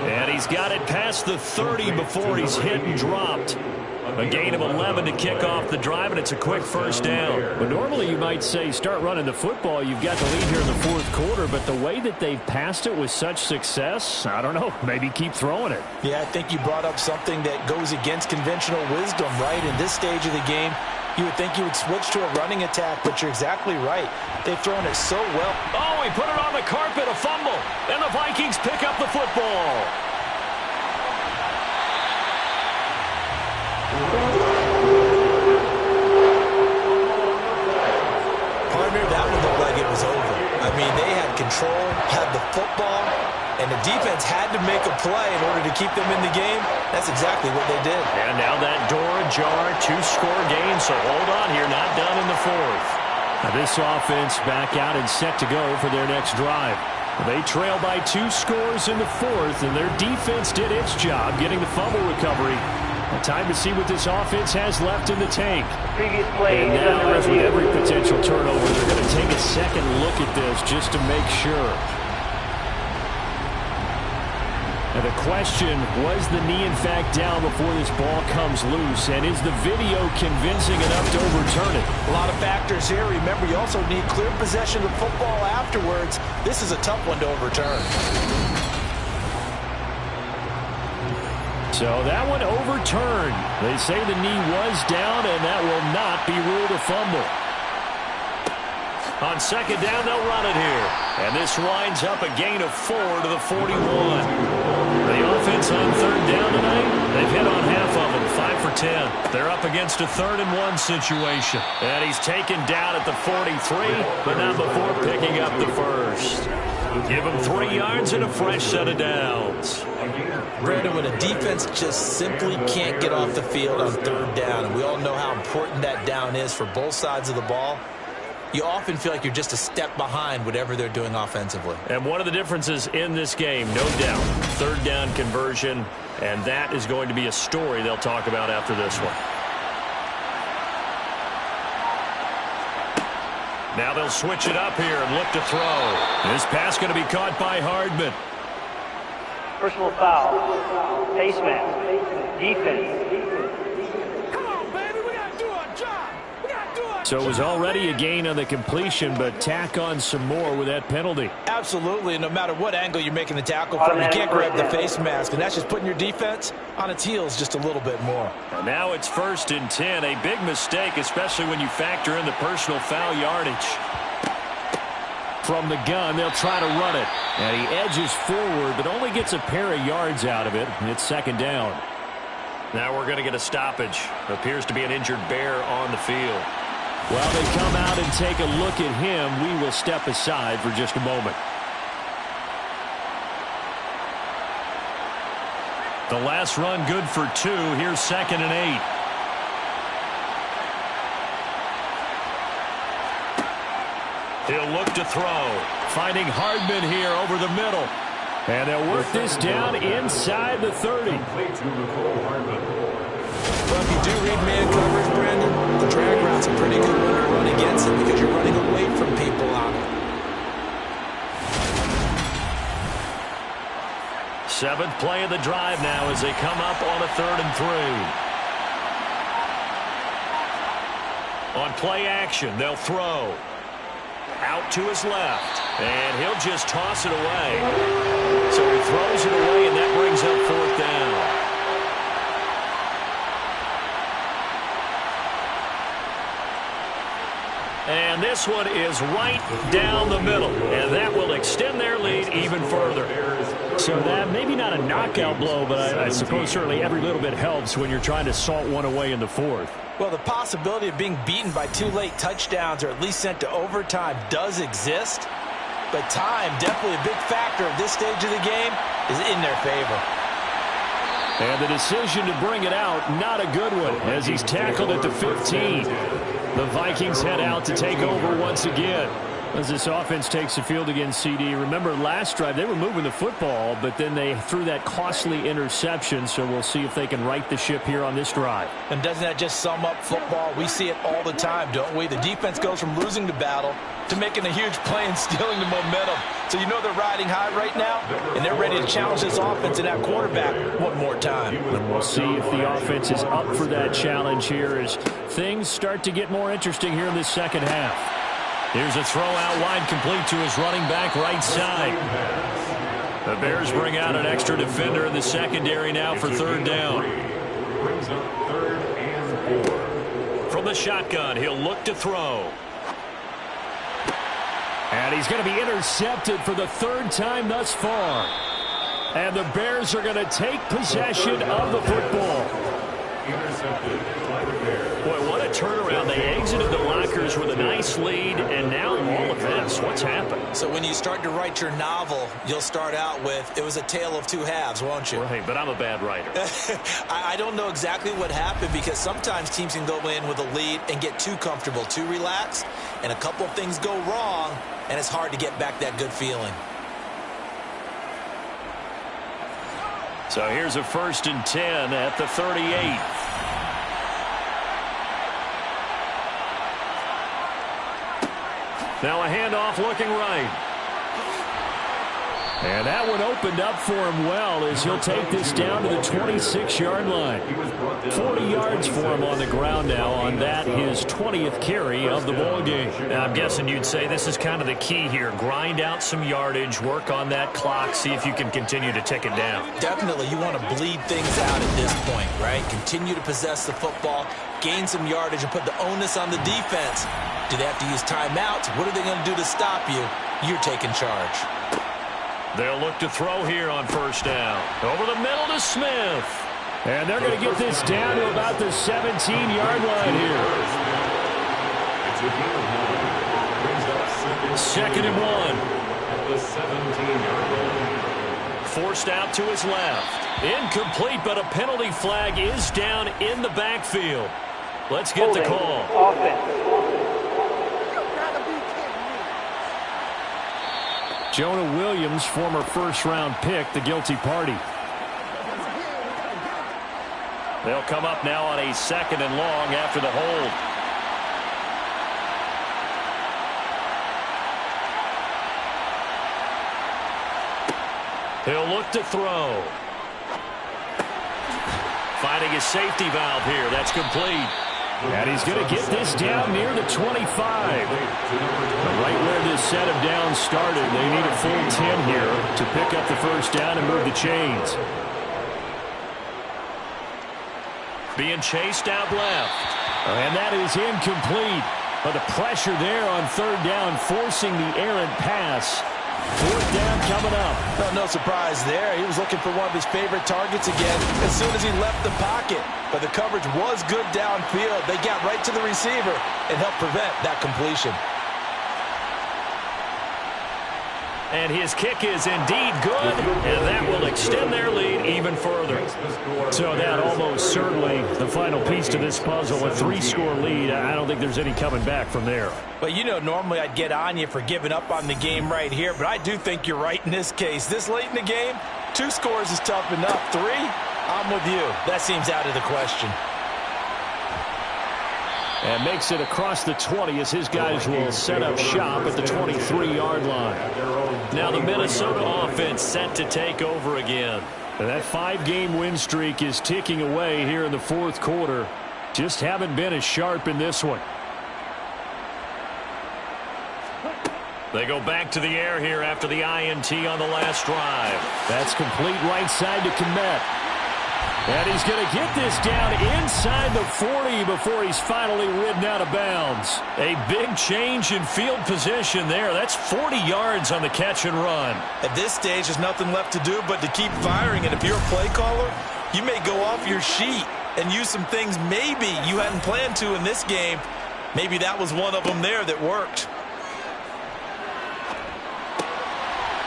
And he's got it past the 30 before he's hit and dropped. A gain of 11 to kick off the drive, and it's a quick first down. But normally you might say start running the football. You've got the lead here in the fourth quarter, but the way that they've passed it with such success, I don't know, maybe keep throwing it. Yeah, I think you brought up something that goes against conventional wisdom, right? In this stage of the game, you would think you would switch to a running attack, but you're exactly right. They've thrown it so well. Oh, he put it on the carpet, a fumble, and the Vikings pick up the football. Partner, that one looked like it was over. I mean, they had control, had the football, and the defense had to make a play in order to keep them in the game. That's exactly what they did. And now that door ajar, 2-score game, so hold on here, not done in the fourth. Now this offense back out and set to go for their next drive. They trail by 2 scores in the fourth, and their defense did its job getting the fumble recovery. Time to see what this offense has left in the tank. And now, as with every potential turnover, they're going to take a second look at this just to make sure. And the question, was the knee in fact down before this ball comes loose? And is the video convincing enough to overturn it? A lot of factors here. Remember, you also need clear possession of the football afterwards. This is a tough one to overturn. So that one overturned. They say the knee was down, and that will not be ruled a fumble. On second down, they'll run it here. And this winds up a gain of 4 to the 41. The offense on third down tonight, they've hit on half of them, 5 for 10. They're up against a 3rd and 1 situation. And he's taken down at the 43, but not before picking up the first. Give him 3 yards and a fresh set of downs. Brandon, when a defense just simply can't get off the field on third down, and we all know how important that down is for both sides of the ball, you often feel like you're just a step behind whatever they're doing offensively. And one of the differences in this game, no doubt, third down conversion, and that is going to be a story they'll talk about after this one. Now they'll switch it up here and look to throw. This pass going to be caught by Hardman. Personal foul. Face mask. Defense. Come on, baby. We got to do our job. We got to do our So it was already a gain on the completion, but tack on some more with that penalty. Absolutely. No matter what angle you're making the tackle from, you can't grab the face mask. And that's just putting your defense on its heels just a little bit more. And now it's 1st and 10. A big mistake, especially when you factor in the personal foul yardage. From the gun, they'll try to run it. And he edges forward, but only gets a pair of yards out of it. It's 2nd down. Now we're going to get a stoppage. Appears to be an injured Bear on the field. While they come out and take a look at him, we will step aside for just a moment. The last run good for 2. Here's 2nd and 8. He'll look to throw. Finding Hardman here over the middle. And they'll work this down inside the 30. Well, if you do read man coverage, Brandon, the drag route's a pretty good one to run against it because you're running away from people on it. 7th play of the drive now as they come up on a 3rd and 3. On play action, they'll throw. Out to his left. And he'll just toss it away. So he throws it away, and that brings up 4th down. And this one is right down the middle. And that will extend their lead even further. So that maybe not a knockout blow, but I suppose certainly every little bit helps when you're trying to salt one away in the 4th. Well, the possibility of being beaten by 2 late touchdowns or at least sent to overtime does exist. But time, definitely a big factor at this stage of the game, is in their favor. And the decision to bring it out, not a good one, as he's tackled at the 15. The Vikings head out to take over once again. As this offense takes the field against CD. Remember last drive, they were moving the football, but then they threw that costly interception, so we'll see if they can right the ship here on this drive. And doesn't that just sum up football? We see it all the time, don't we? The defense goes from losing the battle to making a huge play and stealing the momentum. So you know they're riding high right now, and they're ready to challenge this offense and that quarterback one more time. And we'll see if the offense is up for that challenge here as things start to get more interesting here in this 2nd half. Here's a throw out wide complete to his running back right side. The Bears bring out an extra defender in the secondary now for 3rd down. Brings up 3rd and 4. From the shotgun, he'll look to throw. And he's going to be intercepted for the 3rd time thus far. And the Bears are going to take possession of the football. Intercepted by the Bears. Boy, what a turnaround. They exited the lockers with a nice lead, and now all of this. What's happened? So when you start to write your novel, you'll start out with, it was a tale of 2 halves, won't you? Right, but I'm a bad writer. I don't know exactly what happened because sometimes teams can go in with a lead and get too comfortable, too relaxed, and a couple of things go wrong, and it's hard to get back that good feeling. So here's a 1st and 10 at the 38. Now a handoff looking right. And that one opened up for him well as he'll take this down to the 26-yard line. 40 yards for him on the ground now on that, his 20th carry of the ball game. Now, I'm guessing you'd say this is kind of the key here. Grind out some yardage, work on that clock, see if you can continue to tick it down. Definitely, you want to bleed things out at this point, right? Continue to possess the football, gain some yardage, and put the onus on the defense. Do they have to use timeouts? What are they going to do to stop you? You're taking charge. They'll look to throw here on 1st down. Over the middle to Smith. And they're going to get this down to about the 17-yard line here. 2nd and 1. At the 17-yard line. Forced out to his left. Incomplete, but a penalty flag is down in the backfield. Let's get the call. Offense. Jonah Williams, former 1st-round pick, the guilty party. They'll come up now on a 2nd and long after the hold. He'll look to throw. Finding his safety valve here. That's complete. And he's going to get this down near the 25. Right where this set of downs started, they need a full 10 here to pick up the 1st down and move the chains. Being chased out left. And that is incomplete. But the pressure there on 3rd down, forcing the errant pass. 4th down coming up. Well, no surprise there. He was looking for one of his favorite targets again as soon as he left the pocket. But the coverage was good downfield. They got right to the receiver and helped prevent that completion. And his kick is indeed good, and that will extend their lead even further. So that almost certainly the final piece to this puzzle. A 3-score lead. I don't think there's any coming back from there. But, you know, normally I'd get on you for giving up on the game right here, but I do think you're right in this case. This late in the game, 2 scores is tough enough. 3, I'm with you. That seems out of the question. And makes it across the 20 as his guys will set up shop at the 23-yard line. Now the Minnesota offense set to take over again. And that 5-game win streak is ticking away here in the 4th quarter. Just haven't been as sharp in this one. They go back to the air here after the INT on the last drive. That's complete right side to Kmet. And he's going to get this down inside the 40 before he's finally ridden out of bounds. A big change in field position there. That's 40 yards on the catch and run. At this stage, there's nothing left to do but to keep firing. And if you're a play caller, you may go off your sheet and use some things maybe you hadn't planned to in this game. Maybe that was one of them there that worked.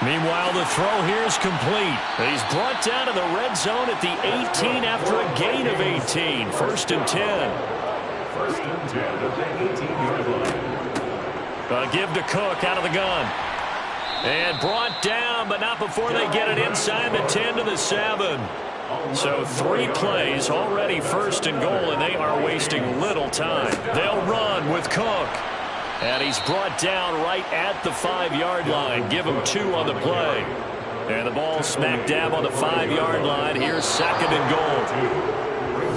Meanwhile, the throw here is complete. He's brought down to the red zone at the 18 after a gain of 18. 1st and 10. 1st and 10 at the 18-yard line. A give to Cook out of the gun. And brought down, but not before they get it inside the 10 to the 7. So 3 plays, already 1st and goal, and they are wasting little time. They'll run with Cook. And he's brought down right at the 5-yard line. Give him 2 on the play. And the ball smack dab on the 5-yard line. Here's 2nd and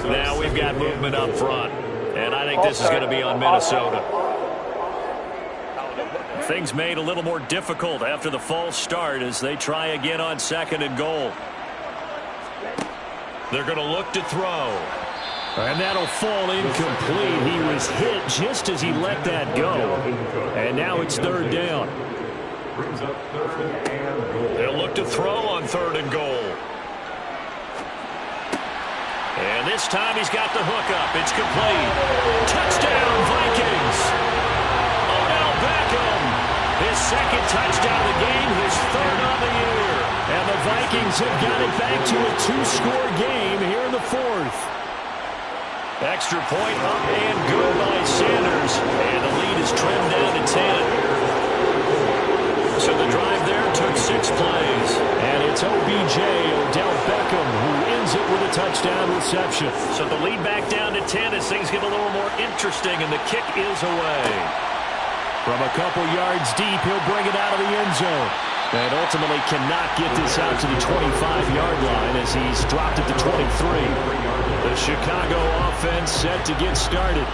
goal. Now we've got movement up front. And I think this is going to be on Minnesota. Things made a little more difficult after the false start as they try again on 2nd and goal. They're going to look to throw. And that'll fall incomplete. He was hit just as he let that go. And now it's 3rd down. They'll look to throw on 3rd and goal. And this time he's got the hook up. It's complete. Touchdown, Vikings. Odell Beckham. His 2nd touchdown of the game, his 3rd on the year. And the Vikings have got it back to a 2-score game here in the 4th. Extra point up and good by Sanders. And the lead is trimmed down to 10. So the drive there took 6 plays. And it's OBJ, Odell Beckham, touchdown reception. So the lead back down to 10 as things get a little more interesting, and the kick is away. From a couple yards deep, he'll bring it out of the end zone. And ultimately cannot get this out to the 25-yard line as he's dropped at the 23. The Chicago offense set to get started.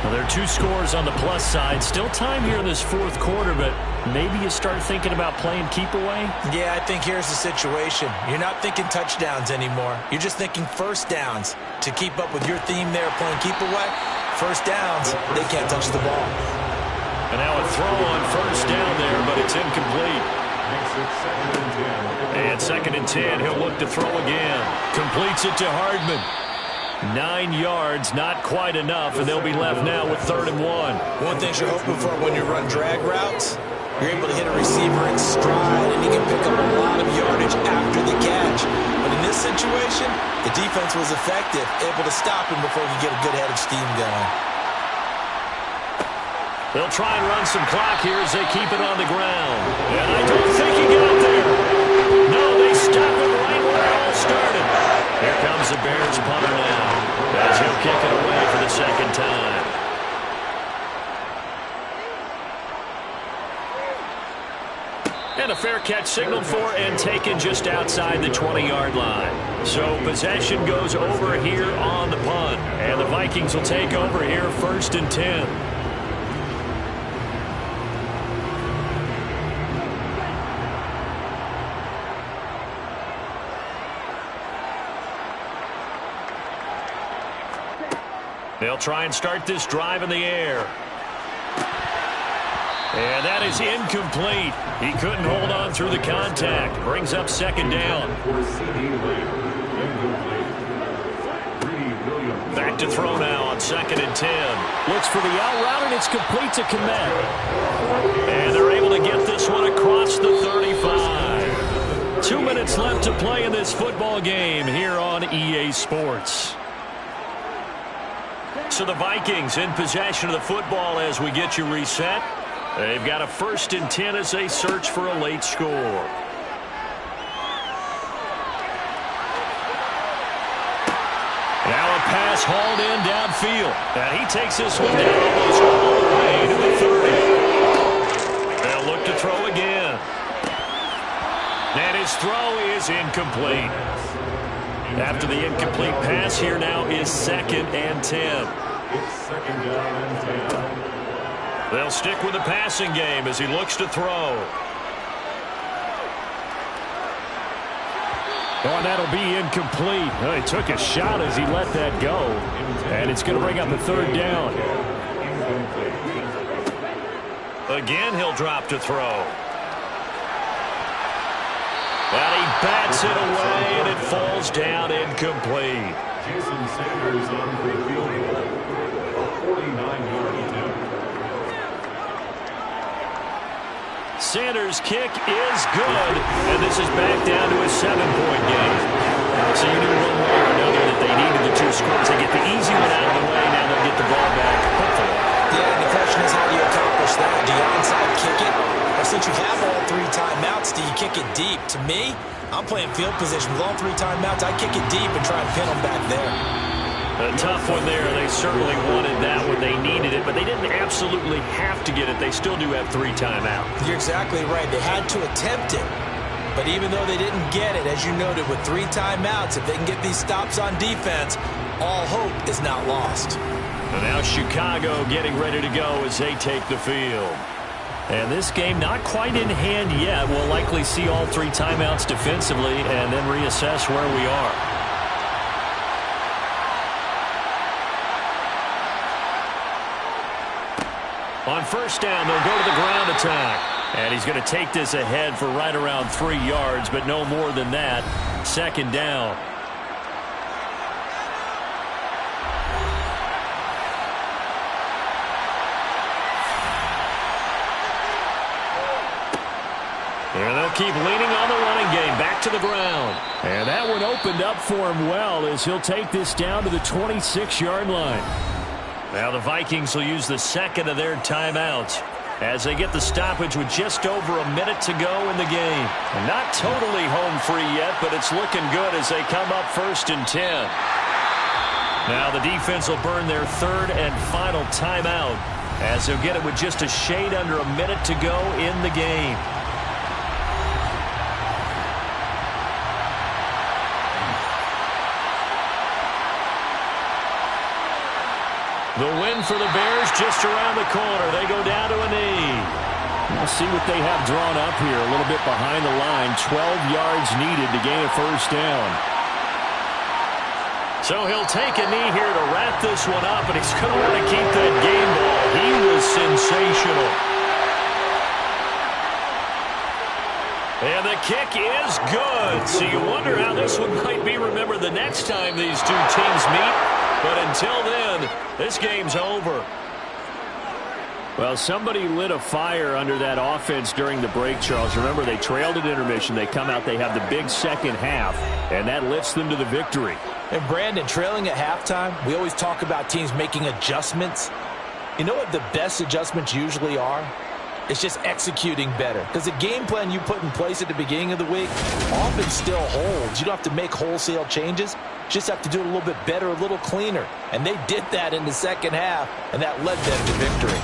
Well, there are 2 scores on the plus side. Still time here in this fourth quarter, but maybe you start thinking about playing keep away? Yeah, I think here's the situation. You're not thinking touchdowns anymore. You're just thinking first downs. To keep up with your theme there, playing keep away, first downs, they can't touch the ball. And now a throw on first down there, but it's incomplete. And 2nd and 10, he'll look to throw again. Completes it to Hardman. 9 yards, not quite enough, and they'll be left now with 3rd and 1. One thing you're hoping for when you run drag routes, you're able to hit a receiver in stride, and he can pick up a lot of yardage after the catch. But in this situation, the defense was effective, able to stop him before he could get a good head of steam going. They'll try and run some clock here as they keep it on the ground. And I don't think he got there. No, they stop it right where it all started. Here comes the Bears punter now as he'll kick it away for the 2nd time. And a fair catch signaled for and taken just outside the 20-yard line. So possession goes over here on the punt. And the Vikings will take over here 1st and 10. They'll try and start this drive in the air. And that is incomplete. He couldn't hold on through the contact. Brings up 2nd down. Back to throw now on 2nd and 10. Looks for the out route, and it's complete to Komet. And they're able to get this one across the 35. 2 minutes left to play in this football game here on EA Sports. So the Vikings in possession of the football as we get you reset. They've got a 1st and 10 as they search for a late score. Now a pass hauled in downfield. And he takes this one down almost all the way to the 30. They'll look to throw again. And his throw is incomplete. After the incomplete pass, here now is 2nd and 10. It's 2nd down and 10. They'll stick with the passing game as he looks to throw. Oh, and that'll be incomplete. Oh, he took a shot as he let that go. And it's going to bring up a 3rd down. Again, he'll drop to throw. Well, he bats it away, and it falls down incomplete. Jason Sanders on the field goal. A 49-yard attempt. Sanders' kick is good, and this is back down to a 7-point game. So you knew one way or another that they needed the 2 scores. They get the easy one out of the way, now they'll get the ball back, hopefully. Yeah, and the question is, how do you accomplish that? Do you onside kick it? Or since you have all 3 timeouts, do you kick it deep? To me, I'm playing field position. With all 3 timeouts, I kick it deep and try and pin them back there. A tough one there. They certainly wanted that when they needed it, but they didn't absolutely have to get it. They still do have 3 timeouts. You're exactly right. They had to attempt it. But even though they didn't get it, as you noted, with 3 timeouts, if they can get these stops on defense, all hope is not lost. And now Chicago getting ready to go as they take the field. And this game not quite in hand yet. We'll likely see all 3 timeouts defensively and then reassess where we are. On 1st down, they'll go to the ground attack. And he's going to take this ahead for right around 3 yards, but no more than that. 2nd down. And they'll keep leaning on the running game. Back to the ground. And that one opened up for him well as he'll take this down to the 26-yard line. Now the Vikings will use the 2nd of their timeouts. as they get the stoppage with just over a minute to go in the game. And not totally home free yet, but it's looking good as they come up 1st and 10. Now the defense will burn their 3rd and final timeout as they'll get it with just a shade under a minute to go in the game. The win for the Bears just around the corner. They go down to a knee. We'll see what they have drawn up here. A little bit behind the line. 12 yards needed to gain a 1st down. So he'll take a knee here to wrap this one up, and he's going to want to keep that game ball. He was sensational. And the kick is good. So you wonder how this one might be remembered the next time these two teams meet. But until then, this game's over. Well, somebody lit a fire under that offense during the break, Charles. Remember, they trailed at intermission. They come out, they have the big second half, and that lifts them to the victory. And Brandon, trailing at halftime, we always talk about teams making adjustments. You know what the best adjustments usually are? It's just executing better. Because the game plan you put in place at the beginning of the week often still holds. You don't have to make wholesale changes. You just have to do it a little bit better, a little cleaner. And they did that in the second half, and that led them to victory.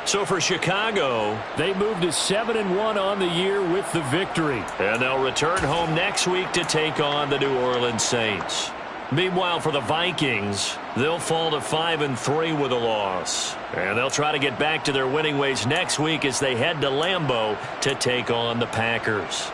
So for Chicago, they moved to 7-1 on the year with the victory. And they'll return home next week to take on the New Orleans Saints. Meanwhile, for the Vikings, they'll fall to 5-3 with a loss. And they'll try to get back to their winning ways next week as they head to Lambeau to take on the Packers.